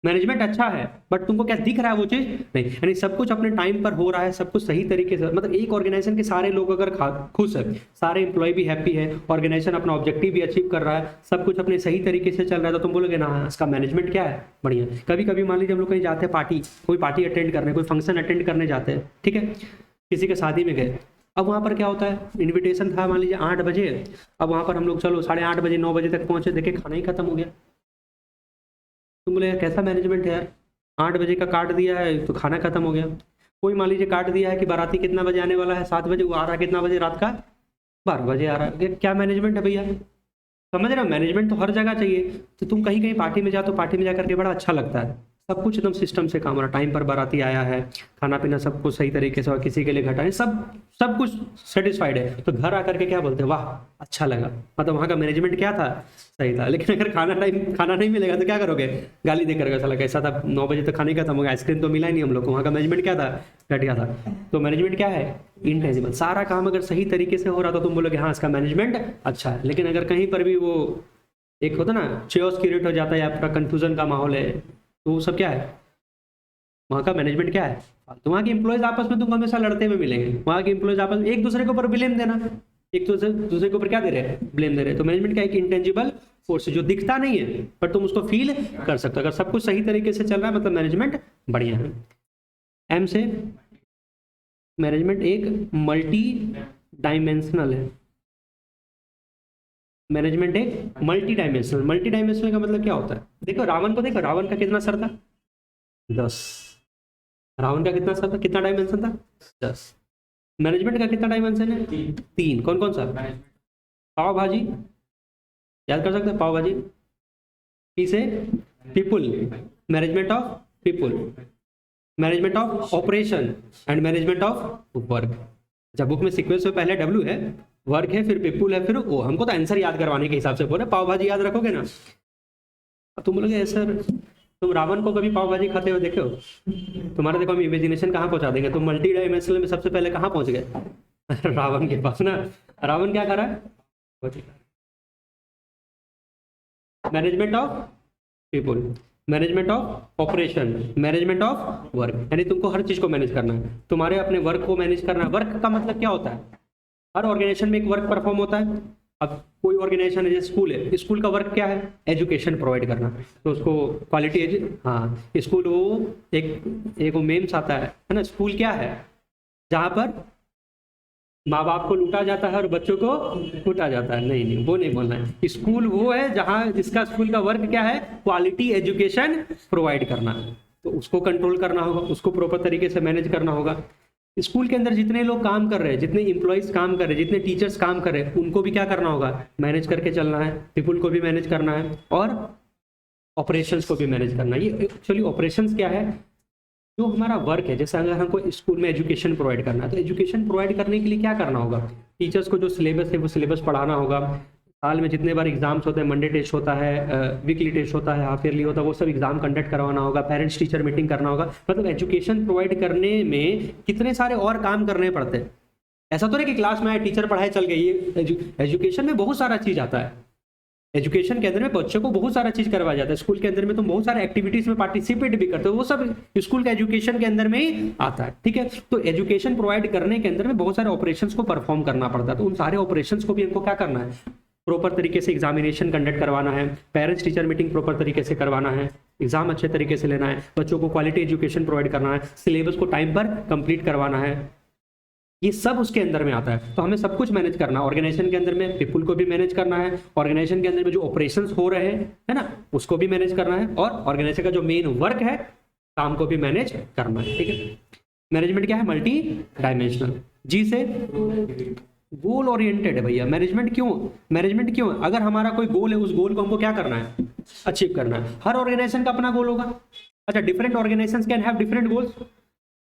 S1: मैनेजमेंट अच्छा है, बट तुमको क्या दिख रहा है? वो चीज नहीं। यानी सब कुछ अपने टाइम पर हो रहा है, सब कुछ सही तरीके से। मतलब एक ऑर्गेनाइजेशन के सारे लोग अगर खुश है, सारे एम्प्लॉय भी हैप्पी है, ऑर्गेनाइजेशन अपना ऑब्जेक्टिव भी अचीव कर रहा है, सब कुछ अपने सही तरीके से चल रहा है, तो तुम बोलोगे ना हाँ, इसका मैनेजमेंट क्या है? बढ़िया। कभी कभी मान लीजिए हम लोग कहीं जाते हैं पार्टी, कोई पार्टी अटेंड करने, कोई फंक्शन अटेंड करने जाते हैं, ठीक है, किसी के शादी में गए। अब वहाँ पर क्या होता है? इन्विटेशन था मान लीजिए 8 बजे, अब वहाँ पर हम लोग चलो 8:30 बजे 9 बजे तक पहुंचे, देखे खाना ही खत्म हो गया। तुम बोले यार कैसा मैनेजमेंट है यार, 8 बजे का काट दिया है तो खाना खत्म हो गया। कोई मान लीजिए काट दिया है कि बाराती कितना बजे आने वाला है, 7 बजे, वो आ रहा है कितना बजे? रात का 12 बजे आ रहा है। क्या मैनेजमेंट है भैया? समझ रहे हो? मैनेजमेंट तो हर जगह चाहिए। तो तुम कहीं कहीं पार्टी में जाओ तो पार्टी में जाकर के बड़ा अच्छा लगता है, सब कुछ एकदम सिस्टम से काम हो रहा है, टाइम पर बाराती आया है, खाना पीना सब कुछ सही तरीके से, और किसी के लिए घटा नहीं, सब सब कुछ सेटिस्फाइड है। तो घर आकर के क्या बोलते हैं? वाह अच्छा लगा। मतलब वहाँ का मैनेजमेंट क्या था? सही था। लेकिन अगर खाना नहीं मिलेगा तो क्या करोगे? गाली देकर साला कैसा था, 9 बजे तक खाने खत्म हो गया, आइसक्रीम तो मिला ही नहीं हम लोग को। वहाँ का मैनेजमेंट क्या था? घटिया था। तो मैनेजमेंट क्या है? इंटेंजिबल। सारा काम अगर सही तरीके से हो रहा तो तुम बोलोगे हाँ इसका मैनेजमेंट अच्छा है। लेकिन अगर कहीं पर भी वो एक होता ना चेओस क्रिएट हो जाता है या आपका कंफ्यूजन का माहौल है, तो वो सब क्या है? वहाँ का मैनेजमेंट क्या है? तो वहाँ के एम्प्लॉयज आपस में तुमको हमेशा लड़ते हुए मिलेंगे। वहाँ के एम्प्लॉयज आपस में एक दूसरे के ऊपर ब्लेम देना, एक दूसरे के ऊपर क्या दे रहे हैं? ब्लेम दे रहे हैं। तो मैनेजमेंट क्या है? एक इंटेंजिबल फोर्स जो दिखता नहीं है पर तुम उसको फील कर सकते हो। अगर सब कुछ सही तरीके से चल रहा है मतलब मैनेजमेंट बढ़िया है। एम से मैनेजमेंट एक मल्टी डायमेंशनल है। मैनेजमेंट एक मल्टी डायमेंशनल। मल्टी डायमेंशनल का मतलब क्या होता है? देखो रावण को, देखो रावण का कितना सर था? 10। रावण का कितना सर था, कितना डायमेंशन था? 10। मैनेजमेंट का कितना डायमेंशन है? 3। कौन कौन सा? पाव भाजी, याद कर सकते हैं पाव भाजी। पी से people, management of people. Management of operation and management of work. जब बुक में सीक्वेंस में पहले डब्ल्यू है, वर्क है, फिर पीपुल है, फिर ओ। हमको तो आंसर याद करवाने के हिसाब से बोले, पाव भाजी याद रखोगे ना। अब तुम बोलोगे सर तुम रावण को कभी पाव भाजी खाते हुए देखे हो? तुम्हारा देखो हम इमेजिनेशन कहाँ पहुंचा देंगे। तुम मल्टी डायमेंशनल में सबसे पहले कहाँ पहुंच गए? रावण के पास ना। रावण क्या कर रहा है? Management of people, management of operation, management of work, यानी तुमको हर चीज को मैनेज करना है। तुम्हारे अपने वर्क को मैनेज करना है। वर्क का मतलब क्या होता है? हर ऑर्गेनाइजेशन में एक वर्क परफॉर्म होता है। अब कोई ऑर्गेनाइजेशन है जैसे स्कूल है, स्कूल का वर्क क्या है? एजुकेशन प्रोवाइड करना। तो उसको क्वालिटी हाँ, स्कूल वो एक वो मेम्स आता है ना। स्कूल क्या है? जहाँ पर माँ बाप को लूटा जाता है और बच्चों को लूटा जाता है। नहीं नहीं, वो नहीं बोलना है। स्कूल वो है जहाँ जिसका स्कूल का वर्क क्या है? क्वालिटी एजुकेशन प्रोवाइड करना। तो उसको कंट्रोल करना होगा, उसको प्रॉपर तरीके से मैनेज करना होगा। स्कूल के अंदर जितने लोग काम कर रहे हैं, जितने एम्प्लॉयज काम कर रहे हैं, जितने टीचर्स काम कर रहे हैं, उनको भी क्या करना होगा? मैनेज करके चलना है। पीपुल को भी मैनेज करना है और ऑपरेशंस को भी मैनेज करना है। ये एक्चुअली ऑपरेशंस क्या है? जो हमारा वर्क है, जैसे अगर हमको स्कूल में एजुकेशन प्रोवाइड करना है, तो एजुकेशन प्रोवाइड करने के लिए क्या करना होगा? टीचर्स को जो सिलेबस है वो सिलेबस पढ़ाना होगा। साल में जितने बार एग्जाम्स होते हैं, मंडे टेस्ट होता है, वीकली टेस्ट होता है, हाफ ईयरली होता है, वो सब एग्जाम कंडक्ट करवाना होगा। पेरेंट्स टीचर मीटिंग करना होगा। मतलब एजुकेशन प्रोवाइड करने में कितने सारे और काम करने पड़ते हैं। ऐसा तो नहीं कि क्लास में आए, टीचर पढ़ाए, चल गए। ये एजुकेशन में बहुत सारा चीज आता है। एजुकेशन के अंदर में बच्चों को बहुत सारा चीज करवाया जाता है। स्कूल के अंदर में तुम बहुत सारे एक्टिविटीज में पार्टिसिपेट भी करते हो, वो सब स्कूल के एजुकेशन के अंदर में ही आता है। ठीक है, तो एजुकेशन प्रोवाइड करने के अंदर में बहुत सारे ऑपरेशंस को परफॉर्म करना पड़ता है। तो उन सारे ऑपरेशंस को भी हमको क्या करना है? प्रॉपर तरीके से एग्जामिनेशन कंडक्ट करवाना है, पेरेंट्स टीचर मीटिंग प्रॉपर तरीके से करवाना है, एग्जाम अच्छे तरीके से लेना है, बच्चों को क्वालिटी एजुकेशन प्रोवाइड करना है, सिलेबस को टाइम पर कंप्लीट करवाना है। ये सब उसके अंदर में आता है। तो हमें सब कुछ मैनेज करना है। ऑर्गेनाइजेशन के अंदर में पीपुल को भी मैनेज करना है, ऑर्गेनाइजेशन के अंदर में जो ऑपरेशंस हो रहे हैं है ना, उसको भी मैनेज करना है, और ऑर्गेनाइजेशन का जो मेन वर्क है, काम को भी मैनेज करना है। ठीक है, मैनेजमेंट क्या है? Multi dimensional. जी से गोल ओरिएंटेड है भैया। मैनेजमेंट क्यों? अगर हमारा कोई गोल है, उस गोल को हमको क्या करना है? अचीव करना है। हर ऑर्गेनाइजेशन का अपना गोल होगा। अच्छा, different organisations can have different goals.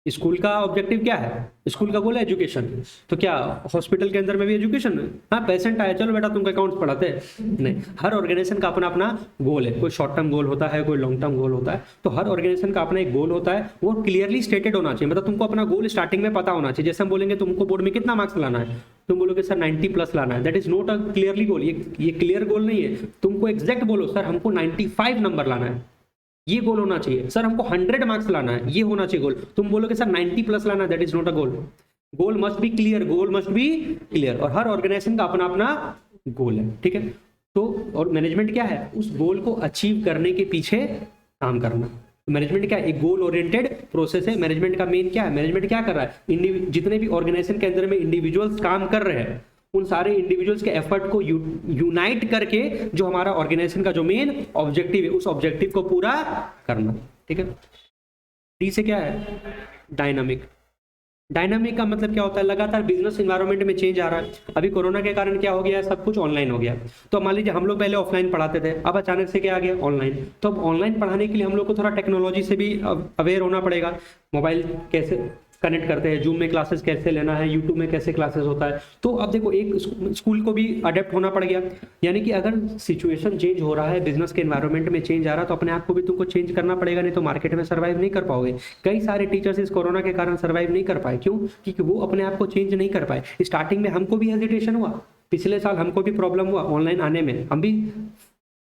S1: School का ऑब्जेक्टिव क्या है? स्कूल का गोल है एजुकेशन। तो क्या हॉस्पिटल के अंदर में भी एजुकेशन है? हाँ, पेशेंट आए, चलो बेटा तुमको अकाउंट्स पढ़ाते हैं। नहीं, हर ऑर्गेनाइजेशन का अपना अपना गोल है। कोई शॉर्ट टर्म गोल होता है, कोई लॉन्ग टर्म गोल होता है। तो हर ऑर्गेनाइजेशन का अपना एक गोल होता है, वो क्लियरली स्टेटेड होना चाहिए। मतलब तुमको अपना गोल स्टार्टिंग में पता होना चाहिए। जैसे हम बोलेंगे तुमको बोर्ड में कितना मार्क्स लाना है, तुम बोलोगे सर 90+ लाना है। That is not a clearly goal. ये क्लियर गोल नहीं है। तुमको एग्जैक्ट बोलो सर हमको 95 नंबर लाना है, ये गोल होना चाहिए। सर हमको 100 मार्क्स लाना है, ये होना चाहिए गोल। तुम बोलोगे सर 90+ लाना है, that is not a goal. Goal must be clear, goal must be clear. और हर ऑर्गेनाइजेशन का अपना अपना गोल है। ठीक है, तो और मैनेजमेंट क्या है? उस गोल को अचीव करने के पीछे काम करना। मैनेजमेंट क्या है? एक गोल ओरिएंटेड प्रोसेस है। मैनेजमेंट का मेन क्या है? मैनेजमेंट क्या कर रहा है? जितने भी ऑर्गेनाइजेशन के अंदर में इंडिविजुअल्स काम कर रहे हैं, उन सारे इंडिविजुअल्स के एफर्ट को यूनाइट करके जो हमारा ऑर्गेनाइजेशन का जो मेन ऑब्जेक्टिव है, उस ऑब्जेक्टिव को पूरा करना। ठीक है, डी से क्या है? डायनामिक। डायनामिक का मतलब क्या होता है? लगातार बिजनेस एनवायरनमेंट में चेंज आ रहा है। अभी कोरोना के कारण क्या हो गया? सब कुछ ऑनलाइन हो गया। तो मान लीजिए हम लोग पहले ऑफलाइन पढ़ाते थे, अब अचानक से क्या आ गया? ऑनलाइन। तो अब ऑनलाइन पढ़ाने के लिए हम लोग को थोड़ा टेक्नोलॉजी से भी अवेयर होना पड़ेगा। मोबाइल कैसे कनेक्ट करते हैं, जूम में क्लासेस कैसे लेना है, यूट्यूब में कैसे क्लासेस होता है। तो अब देखो एक स्कूल को भी अडेप्ट होना पड़ गया। यानी कि अगर सिचुएशन चेंज हो रहा है, बिजनेस के एनवायरनमेंट में चेंज आ रहा है, तो अपने आप को भी तुमको चेंज करना पड़ेगा, नहीं तो मार्केट में सर्वाइव नहीं कर पाओगे। कई सारे टीचर्स इस कोरोना के कारण सर्वाइव नहीं कर पाए। क्यों? क्योंकि वो अपने आप को चेंज नहीं कर पाए। स्टार्टिंग में हमको भी हेजिटेशन हुआ, पिछले साल हमको भी प्रॉब्लम हुआ ऑनलाइन आने में, हम भी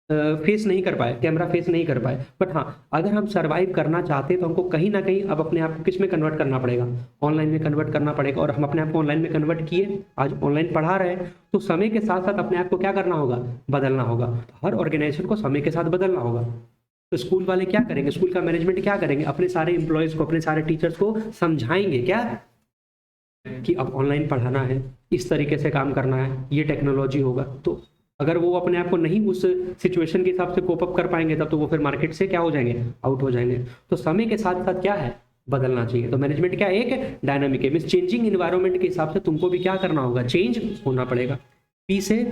S1: फेस नहीं कर पाए, कैमरा फेस नहीं कर पाए। बट हाँ, अगर हम सर्वाइव करना चाहते हैं तो हमको कहीं ना कहीं अब अपने आप को किस में कन्वर्ट करना पड़ेगा? ऑनलाइन में कन्वर्ट करना पड़ेगा। और हम अपने आप को ऑनलाइन में कन्वर्ट किए, आज ऑनलाइन पढ़ा रहे हैं, तो समय के साथ साथ अपने आप को क्या करना होगा? बदलना होगा। हर ऑर्गेनाइजेशन को समय के साथ बदलना होगा। तो स्कूल वाले क्या करेंगे? स्कूल का मैनेजमेंट क्या करेंगे? अपने सारे एम्प्लॉयज को, अपने सारे टीचर्स को समझाएंगे क्या कि अब ऑनलाइन पढ़ाना है, इस तरीके से काम करना है, ये टेक्नोलॉजी होगा। तो अगर वो अपने आप को नहीं उस सिचुएशन के हिसाब से कोप अप कर पाएंगे, तब तो वो फिर मार्केट से क्या हो जाएंगे? आउट हो जाएंगे। तो समय के साथ साथ क्या है? बदलना चाहिए। तो मैनेजमेंट क्या है? एक डायनामिक है। मींस चेंजिंग एनवायरनमेंट के हिसाब से तुमको भी क्या करना होगा? चेंज होना पड़ेगा। पी से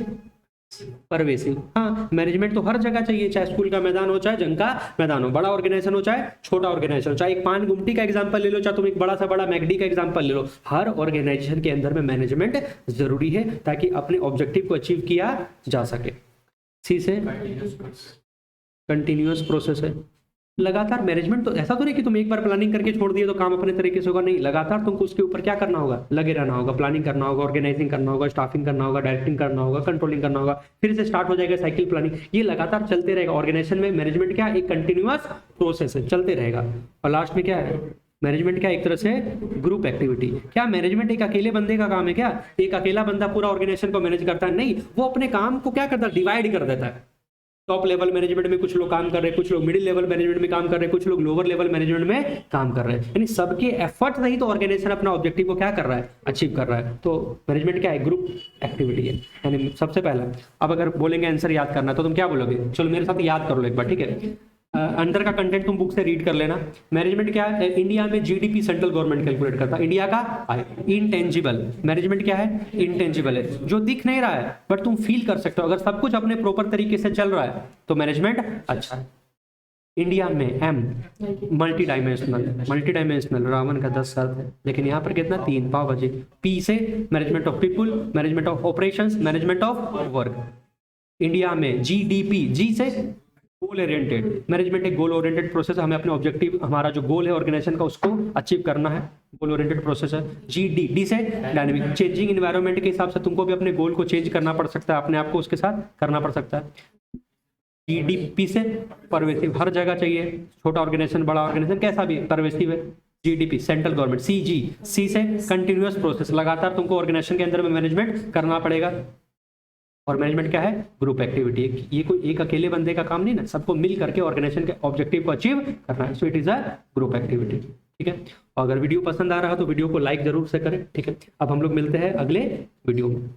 S1: परवेसिव। हाँ, मैनेजमेंट तो हर जगह चाहिए, चाहे स्कूल का मैदान हो, चाहे जंग का मैदान हो, बड़ा ऑर्गेनाइजेशन हो चाहे छोटा ऑर्गेनाइजेशन हो, चाहे एक पान गुमटी का एग्जांपल ले लो, चाहे तुम एक बड़ा सा बड़ा मैकडी का एग्जांपल ले लो, हर ऑर्गेनाइजेशन के अंदर में मैनेजमेंट जरूरी है ताकि अपने ऑब्जेक्टिव को अचीव किया जा सके। सी से कंटिन्यूअस प्रोसेस है। लगातार मैनेजमेंट तो ऐसा तो नहीं कि तुम एक बार प्लानिंग करके छोड़ दिए तो काम अपने तरीके से होगा, नहीं, लगातार तुमको उसके ऊपर क्या करना होगा, लगे रहना होगा, प्लानिंग करना होगा, ऑर्गेनाइजिंग करना होगा, स्टाफिंग करना होगा, डायरेक्टिंग करना होगा, कंट्रोलिंग करना होगा, फिर से स्टार्ट हो जाएगा साइकिल प्लानिंग, ये लगातार चलते रहेगा। ऑर्गेनाइजेशन में मैनेजमेंट क्या, एक कंटिन्यूअस प्रोसेस है, चलते रहेगा। और लास्ट में क्या है, मैनेजमेंट क्या, एक तरह से ग्रुप एक्टिविटी। क्या मैनेजमेंट एक अकेले बंदे का काम है क्या, एक अकेला बंदा पूरा ऑर्गेनाइजेशन को मैनेज करता है, नहीं, वो अपने काम को क्या करता है, डिवाइड कर देता है। टॉप लेवल मैनेजमेंट में कुछ लोग काम कर रहे हैं, कुछ लोग मिडिल लेवल मैनेजमेंट में काम कर रहे हैं, कुछ लोग लोअर लेवल मैनेजमेंट में काम कर रहे हैं, यानी सबके एफर्ट नहीं तो ऑर्गेनाइजेशन अपना ऑब्जेक्टिव को क्या कर रहा है, अचीव कर रहा है। तो मैनेजमेंट क्या है, ग्रुप एक्टिविटी है। यानी सबसे पहला, अब अगर बोलेंगे आंसर याद करना तो तुम क्या बोलोगे, चलो मेरे साथ याद कर लो एक बार, ठीक है। अंदर का कंटेंट तुम बुक से रीड कर लेना। मैनेजमेंट क्या है, इंडिया में जीडीपी सेंट्रल गवर्नमेंट कैलकुलेट करता है, इंडिया का आय। इंटेंजिबल, मैनेजमेंट क्या है, इंटेंजिबल है, जो दिख नहीं रहा है बट तुम फील कर सकते हो। अगर सब कुछ अपने प्रॉपर तरीके से चल रहा है तो मैनेजमेंट अच्छा है। इंडिया में एम, मल्टी डायमेंशनल, रावण का 10 अर्थ है, लेकिन यहाँ पर कितना, 3 पाव भाजी। पी से management of people, management of operations, management of work. India में जीडीपी, जी से गोल ओरिएंटेड, मैनेजमेंट एक गोल ओरिएंटेड प्रोसेस है, हमें अपने ऑब्जेक्टिव, हमारा जो गोल है ऑर्गेनाइजेशन का उसको अचीव करना है, गोल ओरिएंटेड प्रोसेस है। डी से डायनेमिक, चेंजिंग इन्वायरमेंट के हिसाब से तुमको भी अपने गोल को चेंज करना पड़ सकता है, अपने आप को उसके साथ करना पड़ सकता है। जीडीपी से परवेसिव, हर जगह चाहिए, छोटा ऑर्गेनाइजेशन बड़ा ऑर्गेनाइजेशन कैसा भी परवेसिव है। जीडीपी सेंट्रल गवर्नमेंट, सी से कंटिन्यूअस प्रोसेस, लगातार तुमको ऑर्गेनाइजेशन के अंदर में मैनेजमेंट करना पड़ेगा। और मैनेजमेंट क्या है, ग्रुप एक्टिविटी, ये कोई एक अकेले बंदे का काम नहीं ना, सबको मिल करके ऑर्गेनाइजेशन के ऑब्जेक्टिव को अचीव करना है। So it is a group activity, ठीक है। और अगर वीडियो पसंद आ रहा है तो वीडियो को लाइक जरूर से करें, ठीक है। अब हम लोग मिलते हैं अगले वीडियो में।